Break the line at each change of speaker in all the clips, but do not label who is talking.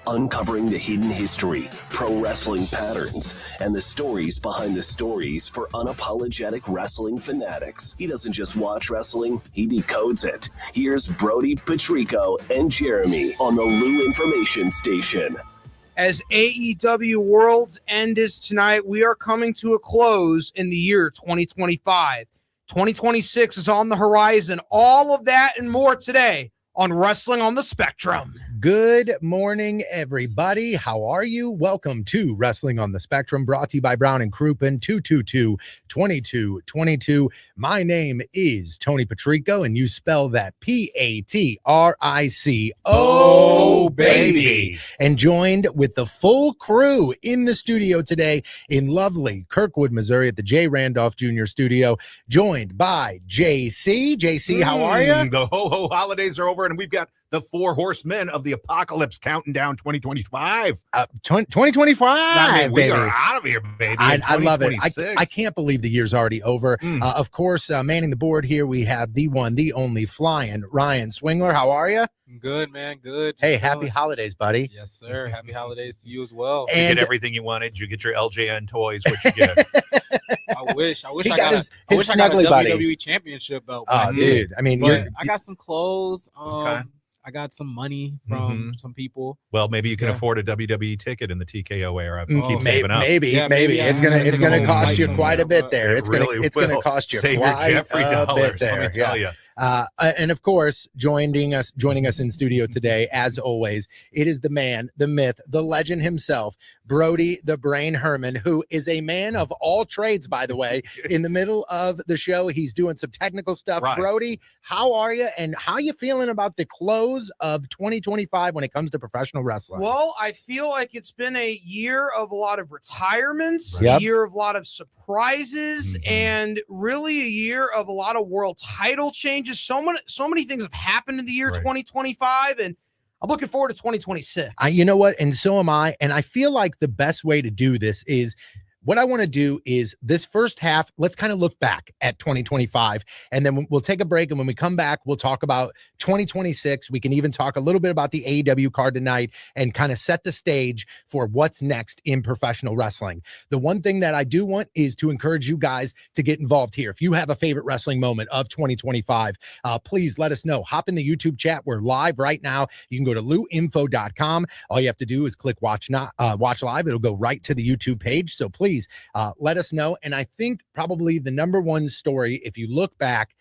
uncovering the hidden history, pro wrestling patterns, and the stories behind the stories for unapologetic wrestling fanatics. He doesn't just watch wrestling, he decodes it. Here's Brody Patrico and Jeremy on the Lou Information Station.
As AEW World's End is tonight, we are coming to a close in the year 2025. 2026 is on the horizon. All of that and more today on Wrestling on the Spectrum.
Good morning, everybody. How are you? Welcome to Wrestling on the Spectrum, brought to you by Brown and Crouppen, 222-2222. My name is Tony Patrico, and you spell that Patrico, baby. And joined with the full crew in the studio today in lovely Kirkwood, Missouri at the J. Randolph Jr. Studio, joined by JC. JC, how are you?
The ho-ho holidays are over, and we've got the four horsemen of the apocalypse counting down 2025.
2025,
I mean, we
baby.
are out of here, baby.
I love it. I can't believe the year's already over. Of course, manning the board here, we have the one, the only flying Ryan Swingler. How are you?
Good, man. Good.
Hey, happy holidays, buddy.
Yes, sir. Happy holidays to you as well.
You get everything you wanted. You get your LJN toys. What you get?
I wish
He
I
got
got
his
I got a
snuggly buddy.
WWE Championship belt.
Oh, dude. I mean,
But I got some clothes.
Okay.
I got some money from some people.
Well, maybe you can
Yeah.
afford a WWE ticket in the TKO era.
Oh,
Keep saving up.
maybe.
Yeah,
It's gonna cost you quite a bit there.
It
It's
really
gonna
will.
cost you
Save your
quite
Jeffrey
a
dollars,
bit there.
let me tell you.
And of course, joining us in studio today, as always, it is the man, the myth, the legend himself, Brody the Brain Herman, who is a man of all trades, by the way. In the middle of the show, he's doing some technical stuff.
Right.
Brody, how are you? And how you feeling about the close of 2025 when it comes to professional wrestling?
Well, I feel like it's been a year of a lot of retirements,
Yep.
a year of a lot of surprises, and really a year of a lot of world title changes. So many things have happened in the year
Right.
2025, and I'm looking forward to 2026.
You know what? And so am I. And I feel like the best way to do this is what I want to do is this first half, let's kind of look back at 2025, and then we'll take a break. And when we come back, we'll talk about 2026. We can even talk a little bit about the AEW card tonight and kind of set the stage for what's next in professional wrestling. The one thing that I do want is to encourage you guys to get involved here. If you have a favorite wrestling moment of 2025, please let us know. Hop in the YouTube chat. We're live right now. You can go to luinfo.com. All you have to do is click watch live. It'll go right to the YouTube page. So please let us know. And I think probably the number one story, if you look back,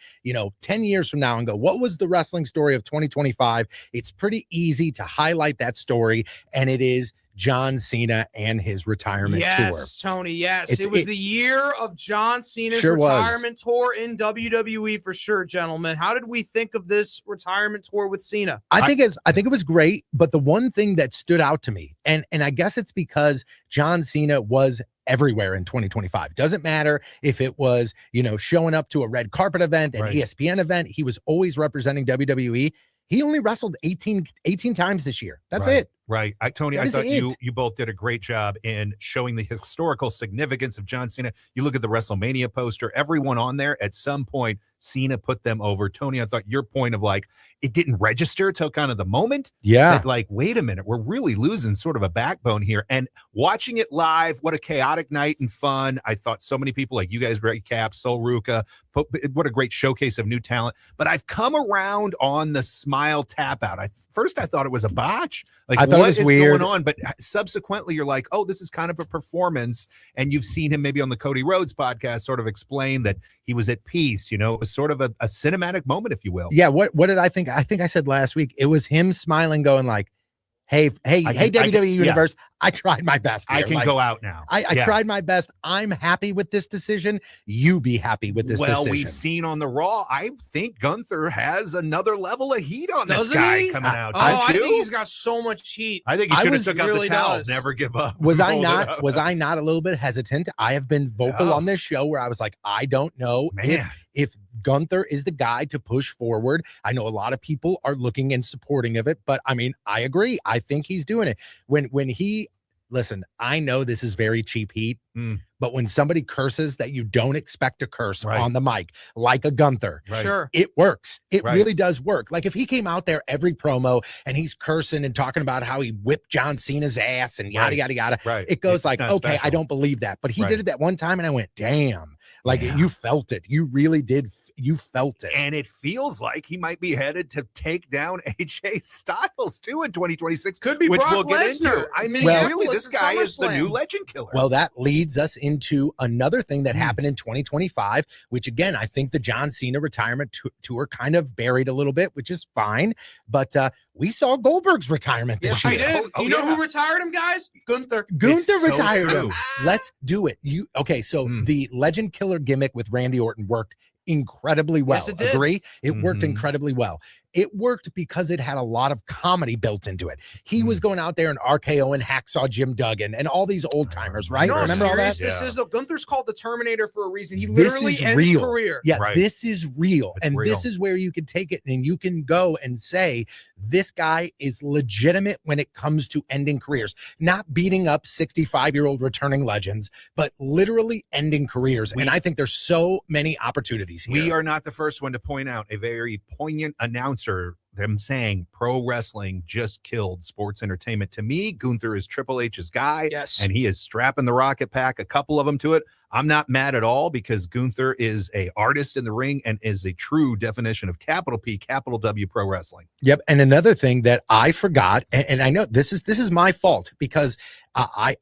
10 years from now and go, what was the wrestling story of 2025? It's pretty easy to highlight that story. And it is John Cena and his retirement tour.
Yes, Tony. Yes, it was the year of John Cena's
Sure was.
retirement tour in WWE for sure, gentlemen. How did we think of this retirement tour with Cena?
I think it was great, but the one thing that stood out to me, and I guess it's because John Cena was everywhere in 2025. Doesn't matter if it was, showing up to a red carpet event, an
Right.
ESPN event, he was always representing WWE. He only wrestled 18 times this year. That's
Right.
it.
Right. Tony,
That
I
is
thought
it.
you both did a great job in showing the historical significance of John Cena. You look at the WrestleMania poster, everyone on there, at some point, Cena put them over. Tony, I thought your point of it didn't register till kind of the moment.
Yeah.
That, wait a minute, we're really losing sort of a backbone here. And watching it live, what a chaotic night and fun. I thought so many people, like you guys recap, Sol Ruca, what a great showcase of new talent. But I've come around on the smile tap out. First I thought it was a botch.
I thought it was weird.
Going on? But subsequently, you're like, oh, this is kind of a performance. And you've seen him maybe on the Cody Rhodes podcast sort of explain that he was at peace. It was sort of a cinematic moment, if you will.
Yeah. What did I think? I think I said last week, it was him smiling, going like, hey, WWE Universe, I tried my best here.
I can go out now.
I tried my best. I'm happy with this decision. You be happy with this decision.
We've seen on the Raw, I think Gunther has another level of heat on this
Doesn't
guy
he?
coming out.
I
Don't you?
think he's got so much heat.
I think he should have took out the
really
towel.
does.
Never give up.
Was I
Hold it
not?
up.
Was I not a little bit hesitant? I have been vocal
Yeah.
on this show where I was like, I don't know
Man.
if Gunther is the guy to push forward. I know a lot of people are looking and supporting of it, but I mean, I agree. I think he's doing it. When he listen, I know this is very cheap heat, But when somebody curses that you don't expect to curse
Right.
on the mic, like a Gunther,
Right.
Sure.
it works. It
Right.
really does work. Like if he came out there every promo and he's cursing and talking about how he whipped John Cena's ass and yada,
Right.
yada, yada,
Right.
it goes
It's
like,
not
okay, I
special.
don't believe that. But he
Right.
did it that one time and I went, damn, like
Yeah.
you felt it. You really did. You felt it.
And it feels like he might be headed to take down AJ Styles too in 2026.
Could be
which
Brock
we'll get into.
Lesnar.
I mean,
Well-
really, this guy is the new legend killer.
Well, that leads us into another thing that happened in 2025, which again, I think the John Cena retirement tour kind of buried a little bit, which is fine. But we saw Goldberg's retirement
Yes,
this
I
year.
did. You know who retired him, guys? Gunther.
Gunther
It's so
retired
true.
him. Let's do it. So the legend killer gimmick with Randy Orton worked incredibly well.
Yes, it did.
Agree? It worked
Mhm.
incredibly well. It worked because it had a lot of comedy built into it. He was going out there and RKO and Hacksaw Jim Duggan and all these old timers, right?
You know how
Remember all that?
serious this is, though? Gunther's called the Terminator for a reason. He
This
literally
is
ends
real.
his career.
Yeah,
Right.
this is real.
It's
and
real.
this is where you can take it and you can go and say, this guy is legitimate when it comes to ending careers, not beating up 65-year-old returning legends, but literally ending careers. And I think there's so many opportunities here.
We are not the first one to point out a very poignant announcer, them saying pro wrestling just killed sports entertainment. To me, Gunther is Triple H's guy.
Yes.
And he is strapping the rocket pack, a couple of them to it. I'm not mad at all because Gunther is a artist in the ring and is a true definition of capital P, capital W pro wrestling.
Yep. And another thing that I forgot, and I know this is my fault because I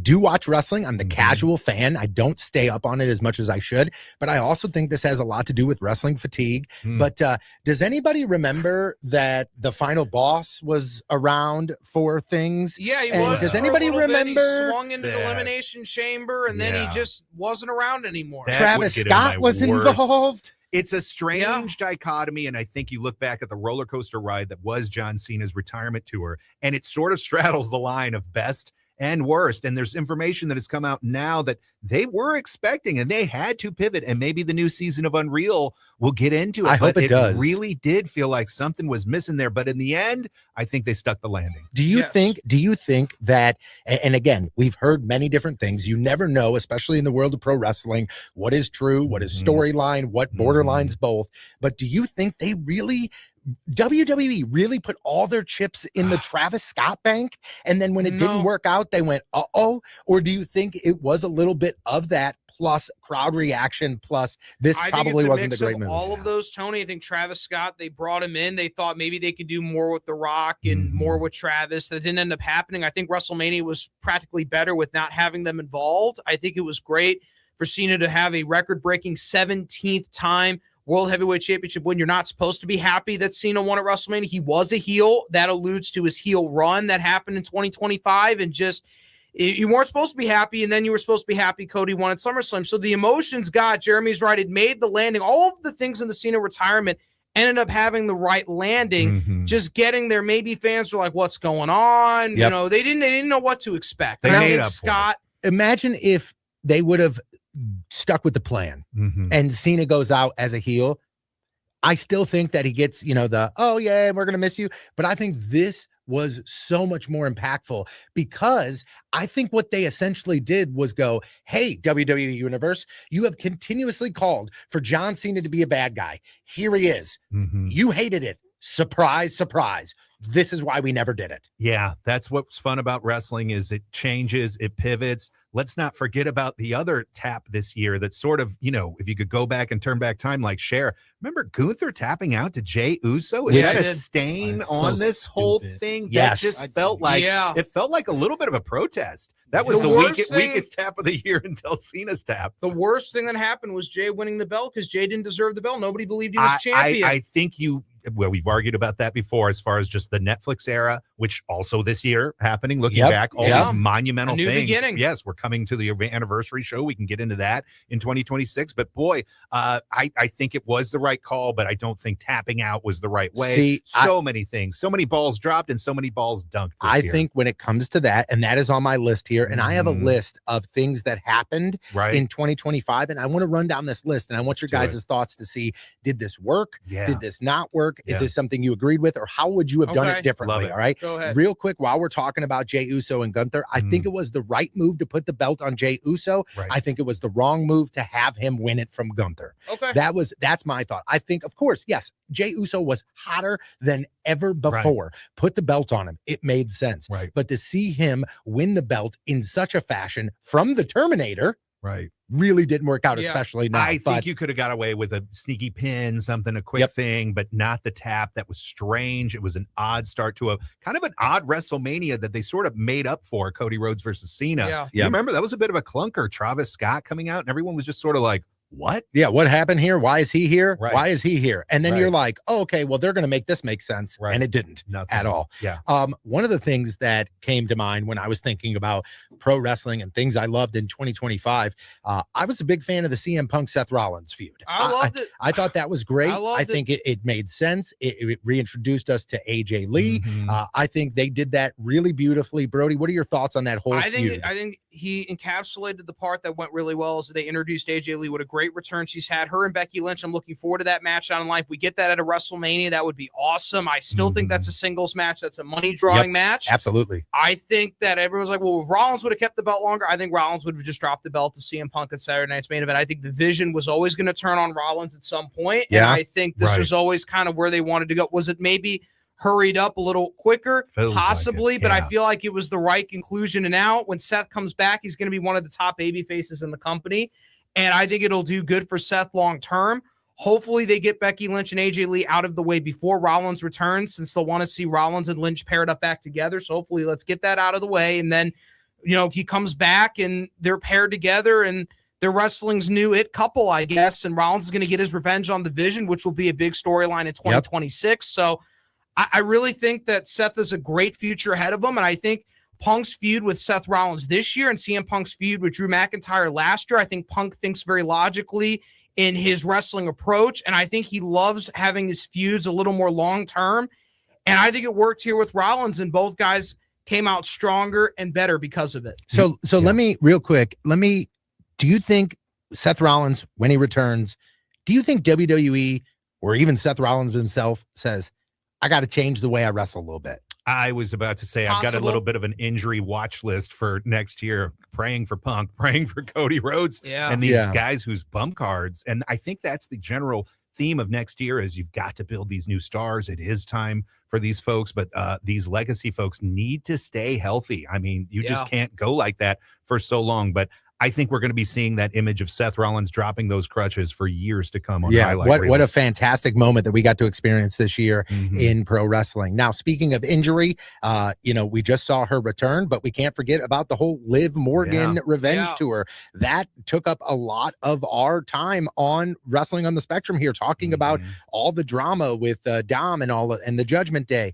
do watch wrestling. I'm the casual fan. I don't stay up on it as much as I should, but I also think this has a lot to do with wrestling fatigue. But does anybody remember that the final boss was around for things?
Yeah, he
And
was.
does
for a
anybody
little bit.
remember
He swung into the
that?
Elimination Chamber, and then
Yeah.
he just wasn't around anymore.
That
Travis
would get in my
Scott was
worst.
involved.
It's a strange dichotomy, and I think you look back at the roller coaster ride that was John Cena's retirement tour, and it sort of straddles the line of best and worst. And there's information that has come out now that they were expecting, and they had to pivot. And maybe the new season of Unreal will get into it.
I hope
but
it does.
Really did feel like something was missing there, but in the end, I think they stuck the landing.
Do you
Yes.
think that, and again, we've heard many different things. You never know, especially in the world of pro wrestling, what is true, what is storyline, what borderlines both. But do you think they really, WWE really put all their chips in the Travis Scott bank? And then when it didn't
No.
work out, they went, uh-oh? Or do you think it was a little bit of that plus crowd reaction plus this
I think
probably
it's a
wasn't
mix
a great
of
move?
all of those, Tony. I think Travis Scott, they brought him in. They thought maybe they could do more with The Rock and more with Travis. That didn't end up happening. I think WrestleMania was practically better with not having them involved. I think it was great for Cena to have a record-breaking 17th time World Heavyweight Championship win. You're not supposed to be happy that Cena won at WrestleMania. He was a heel. That alludes to his heel run that happened in 2025, and just you weren't supposed to be happy, and then you were supposed to be happy Cody won at SummerSlam. So the emotions Jeremy's right. It made the landing. All of the things in the Cena retirement ended up having the right landing. Just getting there. Maybe fans were like, "What's going on?"
Yep.
You know, they didn't know what to expect.
They
And I
made
think
up for it.
Scott.
Imagine if they would have stuck with the plan and Cena goes out as a heel. I still think that he gets, oh yeah, we're going to miss you. But I think this was so much more impactful because I think what they essentially did was go, hey, WWE Universe, you have continuously called for John Cena to be a bad guy. Here he is. You hated it. Surprise, surprise. This is why we never did it.
Yeah, that's what's fun about wrestling is it changes, it pivots. Let's not forget about the other tap this year that sort of, if you could go back and turn back time like Cher. Remember Gunther tapping out to Jey Uso? Is
Yeah.
that a
I did.
stain
That's
on
so
this whole
stupid.
thing?
Yes.
That just felt like it felt like a little bit of a protest. That was
The
the
worst thing-
weakest tap of the year until Cena's tap.
The worst thing that happened was Jay winning the belt because Jay didn't deserve the belt. Nobody believed he was champion.
I think we've argued about that before as far as just the Netflix era, which also this year happening, looking
Yep.
back, all
Yeah.
these monumental
A new
things.
beginning.
Yes, we're coming to the anniversary show. We can get into that in 2026. But boy, I think it was the right right call, but I don't think tapping out was the right way.
See,
so many things, so many balls dropped and so many balls dunked.
I
year.
think when it comes to that, and that is on my list here, and I have a list of things that happened
right
in 2025, and I want to run down this list, and I want your
Let's do
guys' thoughts to see, did this work?
Yeah.
Did this not work? Is
Yeah.
this something you agreed with, or how would you have done
Okay.
it differently?
Love it.
All right.
Go ahead.
Real quick, while we're talking about Jey Uso and Gunther, I think it was the right move to put the belt on Jey Uso.
Right.
I think it was the wrong move to have him win it from Gunther.
Okay.
That's my thought. I think, of course, yes, Jey Uso was hotter than ever before. Put the belt on him. It made sense.
Right.
But to see him win the belt in such a fashion from the Terminator
Right.
really didn't work out,
Yeah.
especially now.
I
But
think you could have got away with a sneaky pin, something, a quick
Yep.
thing, but not the tap. That was strange. It was an odd start to a kind of an odd WrestleMania that they sort of made up for, Cody Rhodes versus Cena.
Yeah.
You remember that was a bit of a clunker. Travis Scott coming out and everyone was just sort of like, what?
yeah, what happened here? Why is he here?
Right.
Why is he here? And then
Right.
you're like, oh, okay, well, they're going to make this make sense.
Right.
And it didn't
Nothing
at all.
Yeah.
One of the things that came to mind when I was thinking about pro wrestling and things I loved in 2025, I was a big fan of the CM Punk Seth Rollins feud.
I loved it.
I thought that was great.
I loved
I think it made sense. It reintroduced us to AJ Lee.
Mhm.
I think they did that really beautifully. Brody, what are your thoughts on that whole feud?
I think he encapsulated the part that went really well. As they introduced AJ Lee, what a great return she's had. Her and Becky Lynch. I'm looking forward to that match on live. If we get that at a WrestleMania, that would be awesome. I still think that's a singles match. That's a money drawing match.
Absolutely.
I think that everyone's like, well, if Rollins would have kept the belt longer, I think Rollins would have just dropped the belt to CM Punk at Saturday Night's Main Event. I think the vision was always going to turn on Rollins at some point.
Yeah.
And I think this
Right.
was always kind of where they wanted to go. Was it maybe hurried up a little quicker?
Feels like
Possibly,
it,
but I
yeah.
feel like it was the right conclusion. And now when Seth comes back, he's going to be one of the top baby faces in the company. And I think it'll do good for Seth long term. Hopefully they get Becky Lynch and AJ Lee out of the way before Rollins returns, since they'll want to see Rollins and Lynch paired up back together. So hopefully let's get that out of the way. And then, he comes back and they're paired together and they're wrestling's new it couple, I guess. And Rollins is going to get his revenge on the Vision, which will be a big storyline in 2026. So I really think that Seth is a great future ahead of him. And I think Punk's feud with Seth Rollins this year and CM Punk's feud with Drew McIntyre last year, I think Punk thinks very logically in his wrestling approach. And I think he loves having his feuds a little more long-term. And I think it worked here with Rollins, and both guys came out stronger and better because of it.
So let me real quick, do you think Seth Rollins, when he returns, do you think WWE or even Seth Rollins himself says, I got to change the way I wrestle a little bit?
I was about to say, I've got a
Possible.
little bit of an injury watch list for next year, praying for Punk, praying for Cody Rhodes,
Yeah.
and these
Yeah.
guys whose bump cards. And I think that's the general theme of next year is you've got to build these new stars. It is time for these folks, but these legacy folks need to stay healthy. I mean, you just can't go like that for so long. But I think we're going to be seeing that image of Seth Rollins dropping those crutches for years to come on highlight
what a
reels.
fantastic moment that we got to experience this year
Mhm.
in pro wrestling. Now, speaking of injury, we just saw her return, but we can't forget about the whole Liv Morgan revenge
Yeah.
tour. That took up a lot of our time on Wrestling on the Spectrum here, talking about
Mhm.
all the drama with Dom and and the Judgment Day.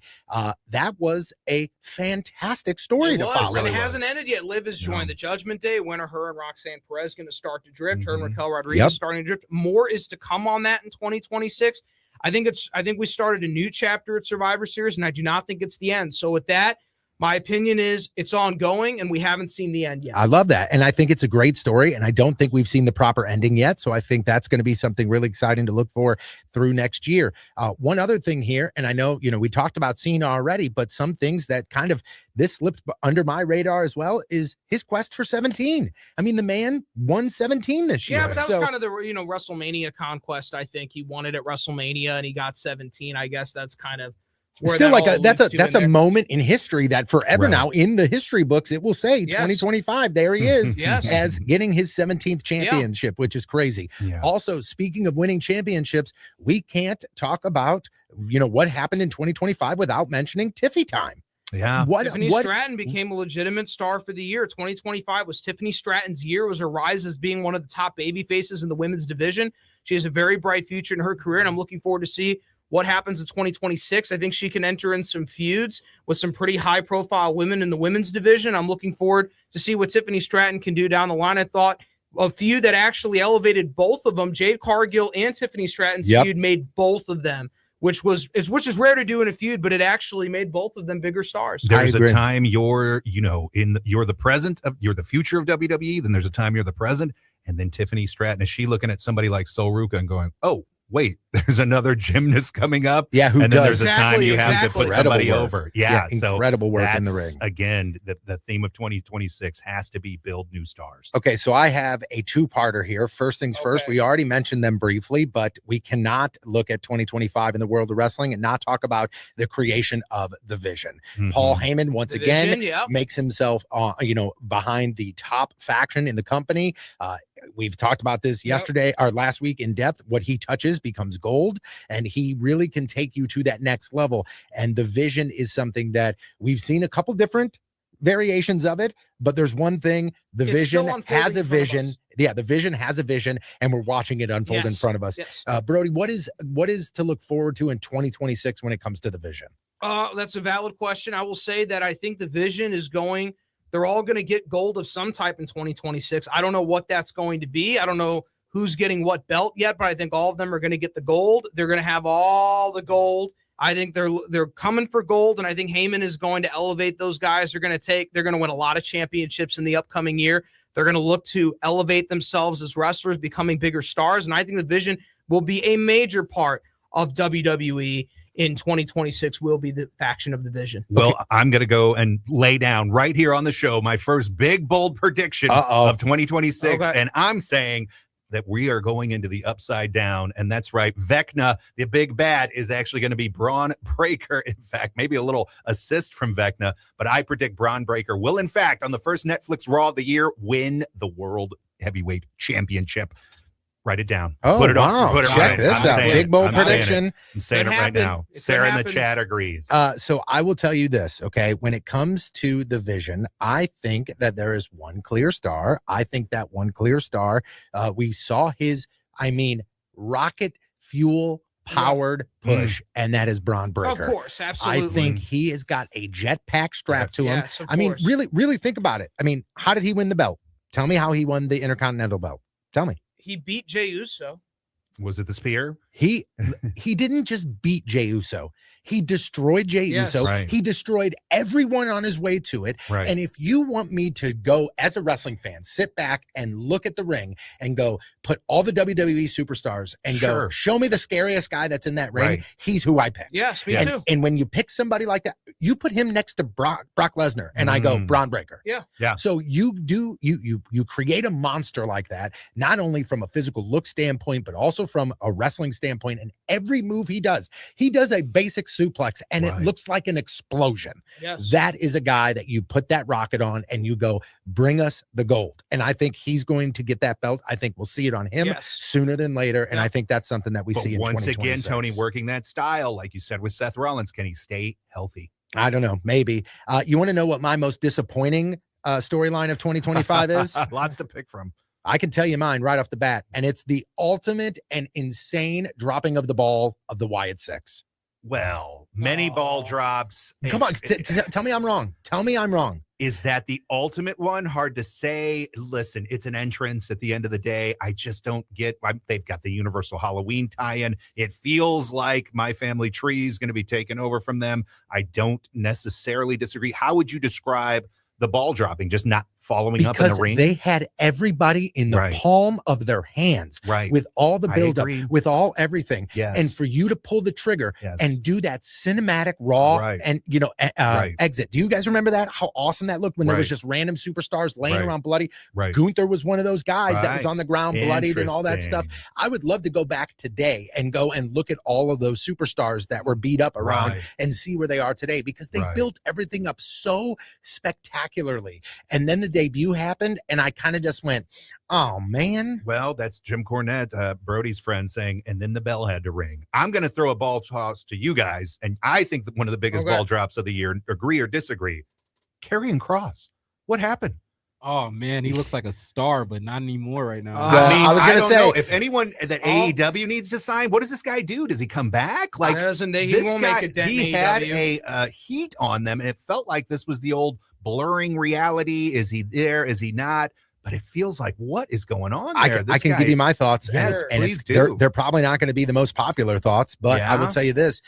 That was a fantastic story
It
to
was,
follow.
and it hasn't ended yet. Liv has joined
No.
the Judgment Day. Winner, her and Roxanne Perez going to start to drift. Her and
Mhm.
Raquel Rodriguez
Yep.
starting to drift. More is to come on that in 2026. I think we started a new chapter at Survivor Series, and I do not think it's the end. So with that, my opinion is it's ongoing, and we haven't seen the end yet.
I love that. And I think it's a great story. And I don't think we've seen the proper ending yet. So I think that's going to be something really exciting to look for through next year. One other thing here, and I know, we talked about Cena already, but some things that kind of this slipped under my radar as well is his quest for 17. I mean, the man won 17 this year.
Yeah, but that
So-
was kind of the WrestleMania conquest. I think he won it at WrestleMania, and he got 17. I guess that's kind of where
still
that
like
all
that's
alludes to
a
in there.
moment in history that forever
Right.
now in the history books it will say
Yes.
2025 there he is
Yes.
as getting his 17th championship, which is crazy.
Yeah.
Also, speaking of winning championships, we can't talk about what happened in 2025 without mentioning Tiffy time.
Yeah.
Tiffany Stratton became a legitimate star for the year. 2025 was Tiffany Stratton's year. It was her rise as being one of the top baby faces in the women's division. She has a very bright future in her career, and I'm looking forward to see what happens in 2026. I think she can enter in some feuds with some pretty high-profile women in the women's division. I'm looking forward to see what Tiffany Stratton can do down the line. I thought a feud that actually elevated both of them. Jade Cargill and Tiffany Stratton's
Yep.
feud made both of them, which is rare to do in a feud, but it actually made both of them bigger stars.
There's
I
a
agree.
time you're the future of WWE. Then there's a time you're the present. And then Tiffany Stratton, is she looking at somebody like Sol Ruca and going, oh, wait, there's another gymnast coming up?
Yeah, who
and then
does
there's a time you have to
Exactly.
put somebody
Incredible work.
over. Yeah, so
incredible work in the
that's,
ring.
Again, the theme of 2026 has to be build new stars.
Okay, so I have a two-parter here. First things first,
Okay.
we already mentioned them briefly, but we cannot look at 2025 in the world of wrestling and not talk about the creation of the Vision.
Mhm.
Paul Heyman, once again,
Division, yep.
makes himself, behind the top faction in the company. We've talked about this yesterday or last week in depth. What he touches becomes gold, and he really can take you to that next level. And the Vision is something that we've seen a couple different variations of it, but there's one thing: the
It's
Vision
still unfolding
has a
in front of
vision.
us.
Yeah, the Vision has a vision, and we're watching it unfold in
Yes.
front of us.
Yes.
Brody, what is to look forward to in 2026 when it comes to the Vision?
That's a valid question. I will say that I think the Vision is going. They're all going to get gold of some type in 2026. I don't know what that's going to be. I don't know who's getting what belt yet, but I think all of them are going to get the gold. They're going to have all the gold. I think they're coming for gold, and I think Heyman is going to elevate those guys. They're going to win a lot of championships in the upcoming year. They're going to look to elevate themselves as wrestlers, becoming bigger stars, and I think the Vision will be a major part of WWE. In 2026 will be the faction of the Vision.
Well, I'm going to go and lay down right here on the show my first big, bold prediction of 2026.
Okay.
And I'm saying that we are going into the upside down. And that's right. Vecna, the big bad, is actually going to be Braun Breaker. In fact, maybe a little assist from Vecna. But I predict Braun Breaker will, in fact, on the first Netflix Raw of the year, win the World Heavyweight Championship. Write it down.
Oh,
Put it
wow.
on. Put it
Check
on.
this
I'm
out.
saying
Big
it.
bold
I'm saying it.
prediction.
I'm saying
Could
it right
happen.
now.
It could
Sarah in the
happen.
chat agrees.
So I will tell you this, okay? When it comes to the Vision, I think that there is one clear star. I think that one clear star, we saw his, rocket fuel powered push, and that is Braun Breaker.
Of course, absolutely.
I think he has got a jetpack strapped to him.
Yes, of
I mean,
course.
really think about it. I mean, how did he win the belt? Tell me how he won the Intercontinental belt. Tell me.
He beat Jey Uso.
Was it the spear?
He didn't just beat Jey Uso. He destroyed Jey
Yes.
Uso.
Right.
He destroyed everyone on his way to it.
Right.
And if you want me to go as a wrestling fan, sit back and look at the ring and go put all the WWE superstars and go,
Sure.
show me the scariest guy that's in that ring.
Right.
He's who I pick.
Yes, me
Yes.
too.
And when you pick somebody like that, you put him next to Brock Lesnar, and I go Braun Breaker.
Yeah.
Yeah.
So you create a monster like that, not only from a physical look standpoint, but also from a wrestling standpoint. And every move he does a basic suplex, and it
Right.
looks like an explosion.
Yes.
That is a guy that you put that rocket on, and you go, bring us the gold. And I think he's going to get that belt. I think we'll see it on him
Yes.
sooner than later. And
Yeah.
I think that's something that we
But
see in
once again,
2026.
Tony, working that style, like you said with Seth Rollins, can he stay healthy?
I don't know. Maybe. You want to know what my most disappointing storyline of 2025 is?
Lots to pick from.
I can tell you mine right off the bat. And it's the ultimate and insane dropping of the ball of the Wyatt Six.
Well, many ball
Oh.
drops.
Come on. Tell me I'm wrong. Tell me I'm wrong.
Is that the ultimate one? Hard to say. Listen, it's an entrance at the end of the day. I just don't get. They've got the Universal Halloween tie-in. It feels like My Family Tree is going to be taken over from them. I don't necessarily disagree. How would you describe the ball dropping? Just not following up in
Because
the ring?
they had everybody in the
Right.
palm of their hands
Right.
with all the
I
buildup,
agree.
with all everything.
Yes.
And for you to pull the trigger
Yes.
and do that cinematic raw
Right.
and
Right.
exit. Do you guys remember that? How awesome that looked when there was
Right.
just random superstars laying
Right.
around bloody.
Right.
Gunther was one of those guys that was
Right.
on the ground bloodied and all that stuff.
Interesting.
I would love to go back today and go and look at all of those superstars that were beat up around
Right.
and see where they are today, because they
Right.
built everything up so spectacularly. And then the debut happened, and I kind of just went, oh man.
Well, that's Jim Cornette, Brody's friend, saying, and then the bell had to ring. I'm going to throw a ball toss to you guys, and I think that one of the biggest
Okay.
ball drops of the year, agree or disagree, Karrion Kross. What happened?
Oh man, he looks like a star, but not anymore right now.
Well,
I mean,
I was gonna
don't
say-
know. If anyone that
Oh.
AEW needs to sign, what does this guy do? Does he come back? Like,
he
this
won't
guy,
make a dent
he
in
had
AEW.
a heat on them, and it felt like this was the old blurring reality. Is he there? Is he not? but it feels like what is going on
I
there?
can,
This
I can
guy-
give you my thoughts.
Yes,
and
please
they're,
do.
they're probably not going to be the most popular thoughts, but I will
Yeah.
tell you this.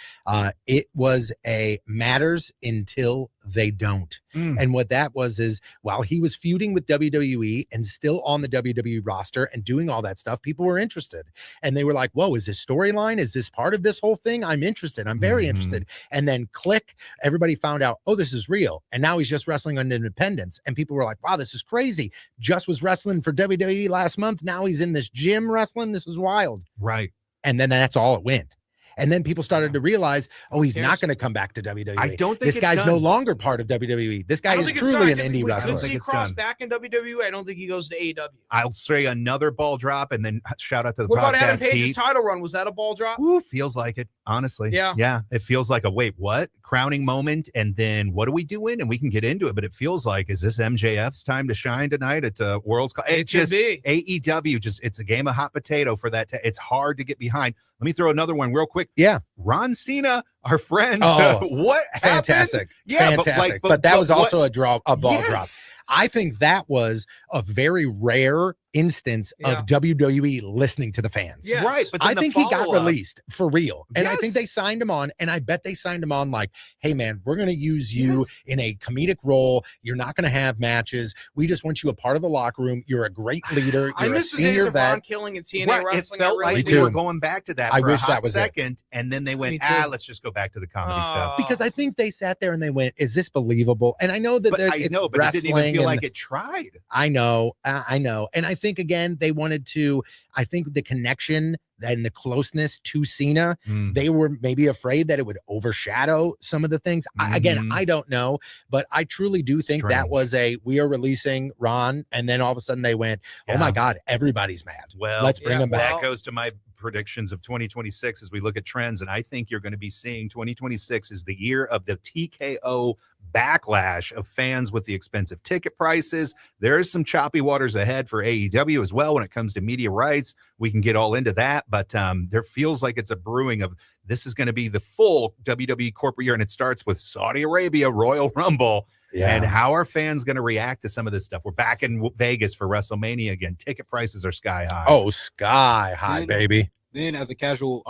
It was a matters until they don't. And what that was is while he was feuding with WWE and still on the WWE roster and doing all that stuff, people were interested. And they were like, whoa, is this storyline? Is this part of this whole thing? I'm interested. I'm very interested. And then click, everybody found out, oh, this is real. And now he's just wrestling on Independence. And people were like, wow, this is crazy. Just was wrestling for WWE last month. Now he's in this gym wrestling. This is wild.
Right.
And then that's all it went. And then people started to realize, oh, he's
Cares?
not going to come back to WWE.
I don't think
this
it's
guy's
done.
no longer part of WWE. This
I
guy
don't
is
think it's
truly an
done.
indie
We
wrestler.
could see
think it's
Cross
done.
back in WWE. I don't think he goes to AEW.
I'll say another ball drop and then shout out to the
What about Adam
podcast.
Page's
Heat.
title run? Was that a ball drop?
Ooh, feels like it, honestly.
Yeah.
Yeah. It feels like a wait, what? Crowning moment. And then what are we doing? And we can get into it, but it feels like, is this MJF's time to shine tonight at the World's Cup?
It should be.
AEW, just it's a game of hot potato for that. It's hard to get behind. Let me throw another one real quick.
Yeah.
Ron Cena, our friend.
Oh,
what happened?
Fantastic.
Yeah,
Fantastic.
but
But that was
what-
also a ball drop.
Yes.
I think that was a very rare instance
Yeah.
of WWE listening to the fans.
Yes.
Right. But
I
then the
think he got
follow-up-
released for real. And I think
Yes.
they signed him on. And I bet they signed him on like, hey, man, we're going to use you
Yes.
in a comedic role. You're not going to have matches. We just want you a part of the locker room. You're a great leader.
I
You're a
miss the days
senior
of Ron
vet.
Killing and TNA
Right. It
wrestling.
felt
I really
like
Me
they
too.
were going back to that
I
for
wish
a
that
hot
was it.
second. And then they
Me
went,
too.
let's just go back to the comedy stuff.
Because I think they sat there and they went, is this believable? And I know that
But I
it's
know, but it didn't even
wrestling
feel
and-
like it tried.
I know. And I think, again, they wanted to, I think the connection and the closeness to Cena, they were maybe afraid that it would overshadow some of the things. Again, I don't know, but I truly do think that
Strange.
was we are releasing Ron. And then all of a sudden they went, oh my
Yeah.
God, everybody's mad.
Well,
Let's bring
yeah,
him back.
that goes to my predictions of 2026 as we look at trends. And I think you're going to be seeing 2026 is the year of the TKO backlash of fans with the expensive ticket prices. There's some choppy waters ahead for AEW as well when it comes to media rights. We can get all into that, but there feels like it's a brewing of this is going to be the full WWE corporate year. And it starts with Saudi Arabia Royal Rumble. And how are fans going to react to some of this stuff? We're back in Vegas for WrestleMania again. Ticket prices are sky high.
Oh, sky high,
Then-
baby.
Then as a casual,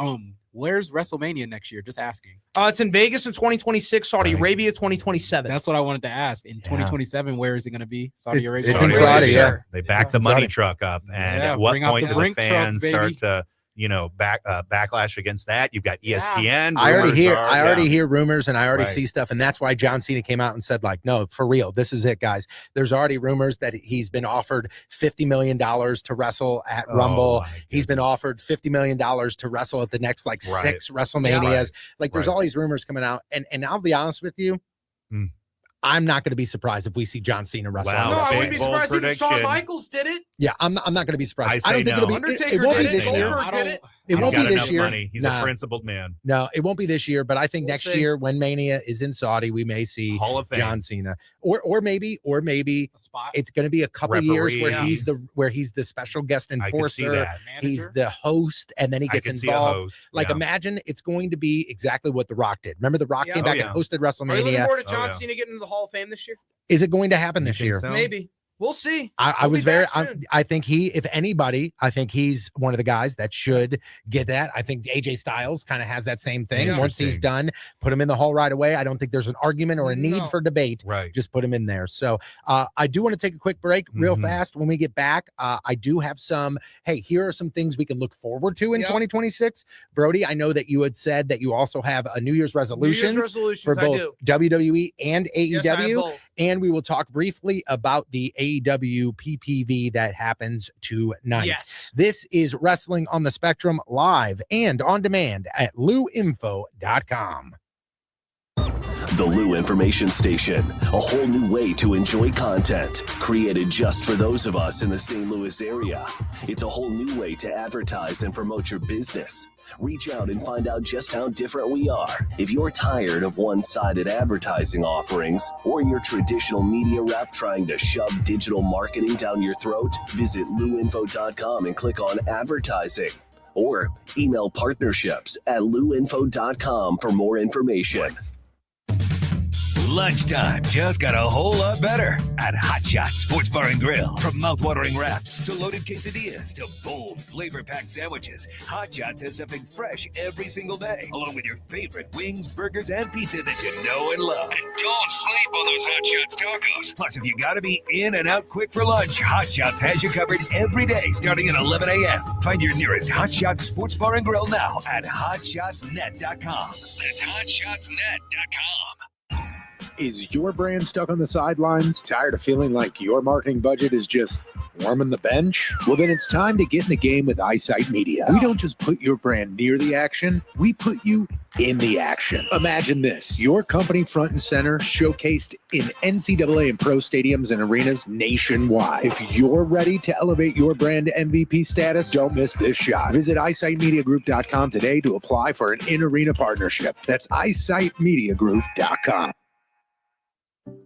where's WrestleMania next year? Just asking.
It's in Vegas in 2026, Saudi
Right.
Arabia 2027.
That's what I wanted to ask. In 2027, where is it going to be? Saudi
It's-
Arabia.
it's in
Saudi
Saudi,
Arabia.
yeah.
They back the
Saudi.
money truck up. And
Yeah,
at what
bring out
point
the
do the
brink
fans
trucks,
start
baby.
to, backlash against that? You've got ESPN.
I already
rumors
hear rumors and I already
Right.
see stuff. And that's why John Cena came out and said, like, no, for real, this is it, guys. There's already rumors that he's been offered $50 million to wrestle at
Oh,
Rumble.
my
He's been offered $50 million to wrestle at the next like
Right.
6 WrestleManias. Like there's
Right.
all these rumors coming out. And I'll be honest with you.
Mm.
I'm not going to be surprised if we see John Cena wrestle.
Wow.
on
no, I
WrestleMania.
wouldn't be
Big, bold
surprised if Shawn
prediction.
Michaels did it.
Yeah, I'm not going to be surprised.
I
I
say
don't think
no.
it'll be.
Undertaker
It won't be
did it.
this year.
Goldberg did it.
It
He's
won't
got
be this
enough
year.
money. He's
Nah.
a principled man.
No, it won't be this year. But I think
We'll
next
see.
year when Mania is in Saudi, we may see
Hall of Fame.
John Cena, or maybe
A spot.
it's going to be a couple years where
Referee.
he's the special guest
I can see
enforcer.
that.
He's
Manager?
the host, and then he
I
gets
can see a
involved.
host.
Like
Yeah.
imagine it's going to be exactly what The Rock did. Remember The Rock
Yeah.
came
Oh,
back
yeah.
and hosted
Are you looking
WrestleMania.
forward to
Oh,
John
yeah.
Cena getting into the Hall of Fame this year?
Is it going to happen
You
this
think
year?
so?
Maybe. We'll see.
I
He'll
was
be
very.
back soon.
I think if anybody, I think he's one of the guys that should get that. I think AJ Styles kind of has that same thing.
Yeah.
Once he's done, put him in the hall right away. I don't think there's an argument or a need
No.
for debate.
Right.
Just put him in there. So I do want to take a quick break real
Mhm.
fast. When we get back, I do have some, hey, here are some things we can look forward to in
Yep.
2026. Brody, I know that you had said that you also have a New Year's resolutions,
resolutions,
for
I
both
do.
WWE and
Yes, I have
AEW.
both.
And we will talk briefly about the AEW PPV that happens tonight.
Yes.
This is Wrestling on the Spectrum live and on demand at luinfo.com.
The Lou Information Station, a whole new way to enjoy content created just for those of us in the St. Louis area. It's a whole new way to advertise and promote your business. Reach out and find out just how different we are. If you're tired of one-sided advertising offerings or your traditional media rep trying to shove digital marketing down your throat, visit luinfo.com and click on advertising. Or email partnerships at luinfo.com for more information.
Lunchtime just got a whole lot better at Hot Shots Sports Bar and Grill. From mouthwatering wraps to loaded quesadillas to bold, flavor-packed sandwiches, Hot Shots has something fresh every single day, along with your favorite wings, burgers, and pizza that you know and love. And don't sleep on those Hot Shots tacos. Plus, if you gotta be in and out quick for lunch, Hot Shots has you covered every day starting at 11 a.m. Find your nearest Hot Shots Sports Bar and Grill now at hotshotsnet.com. That's hotshotsnet.com.
Is your brand stuck on the sidelines? Tired of feeling like your marketing budget is just warming the bench? Well, then it's time to get in the game with Eyesight Media. We don't just put your brand near the action, we put you in the action. Imagine this, your company front and center, showcased in NCAA and pro stadiums and arenas nationwide. If you're ready to elevate your brand to MVP status, don't miss this shot. Visit eyesightmediagroup.com today to apply for an in-arena partnership. That's eyesightmediagroup.com.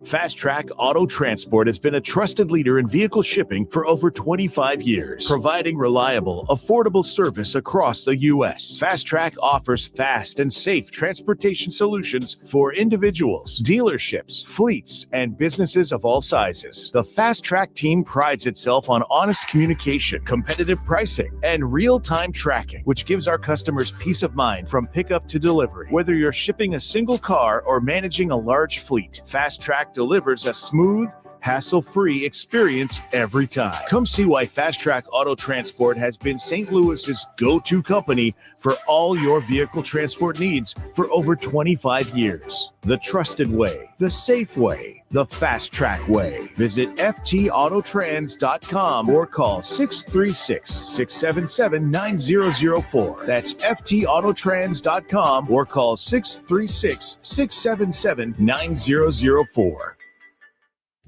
Fast Track Auto Transport has been a trusted leader in vehicle shipping for over 25 years, providing reliable, affordable service across the U.S. Fast Track offers fast and safe transportation solutions for individuals, dealerships, fleets, and businesses of all sizes. The Fast Track team prides itself on honest communication, competitive pricing, and real-time tracking, which gives our customers peace of mind from pickup to delivery. Whether you're shipping a single car or managing a large fleet, Fast Track delivers a smooth, hassle-free experience every time. Come see why Fast Track Auto Transport has been St. Louis's go-to company for all your vehicle transport needs for over 25 years. The trusted way, the safe way, the Fast Track way. Visit ftautotrans.com or call 636-677-9004. That's ftautotrans.com or call 636-677-9004.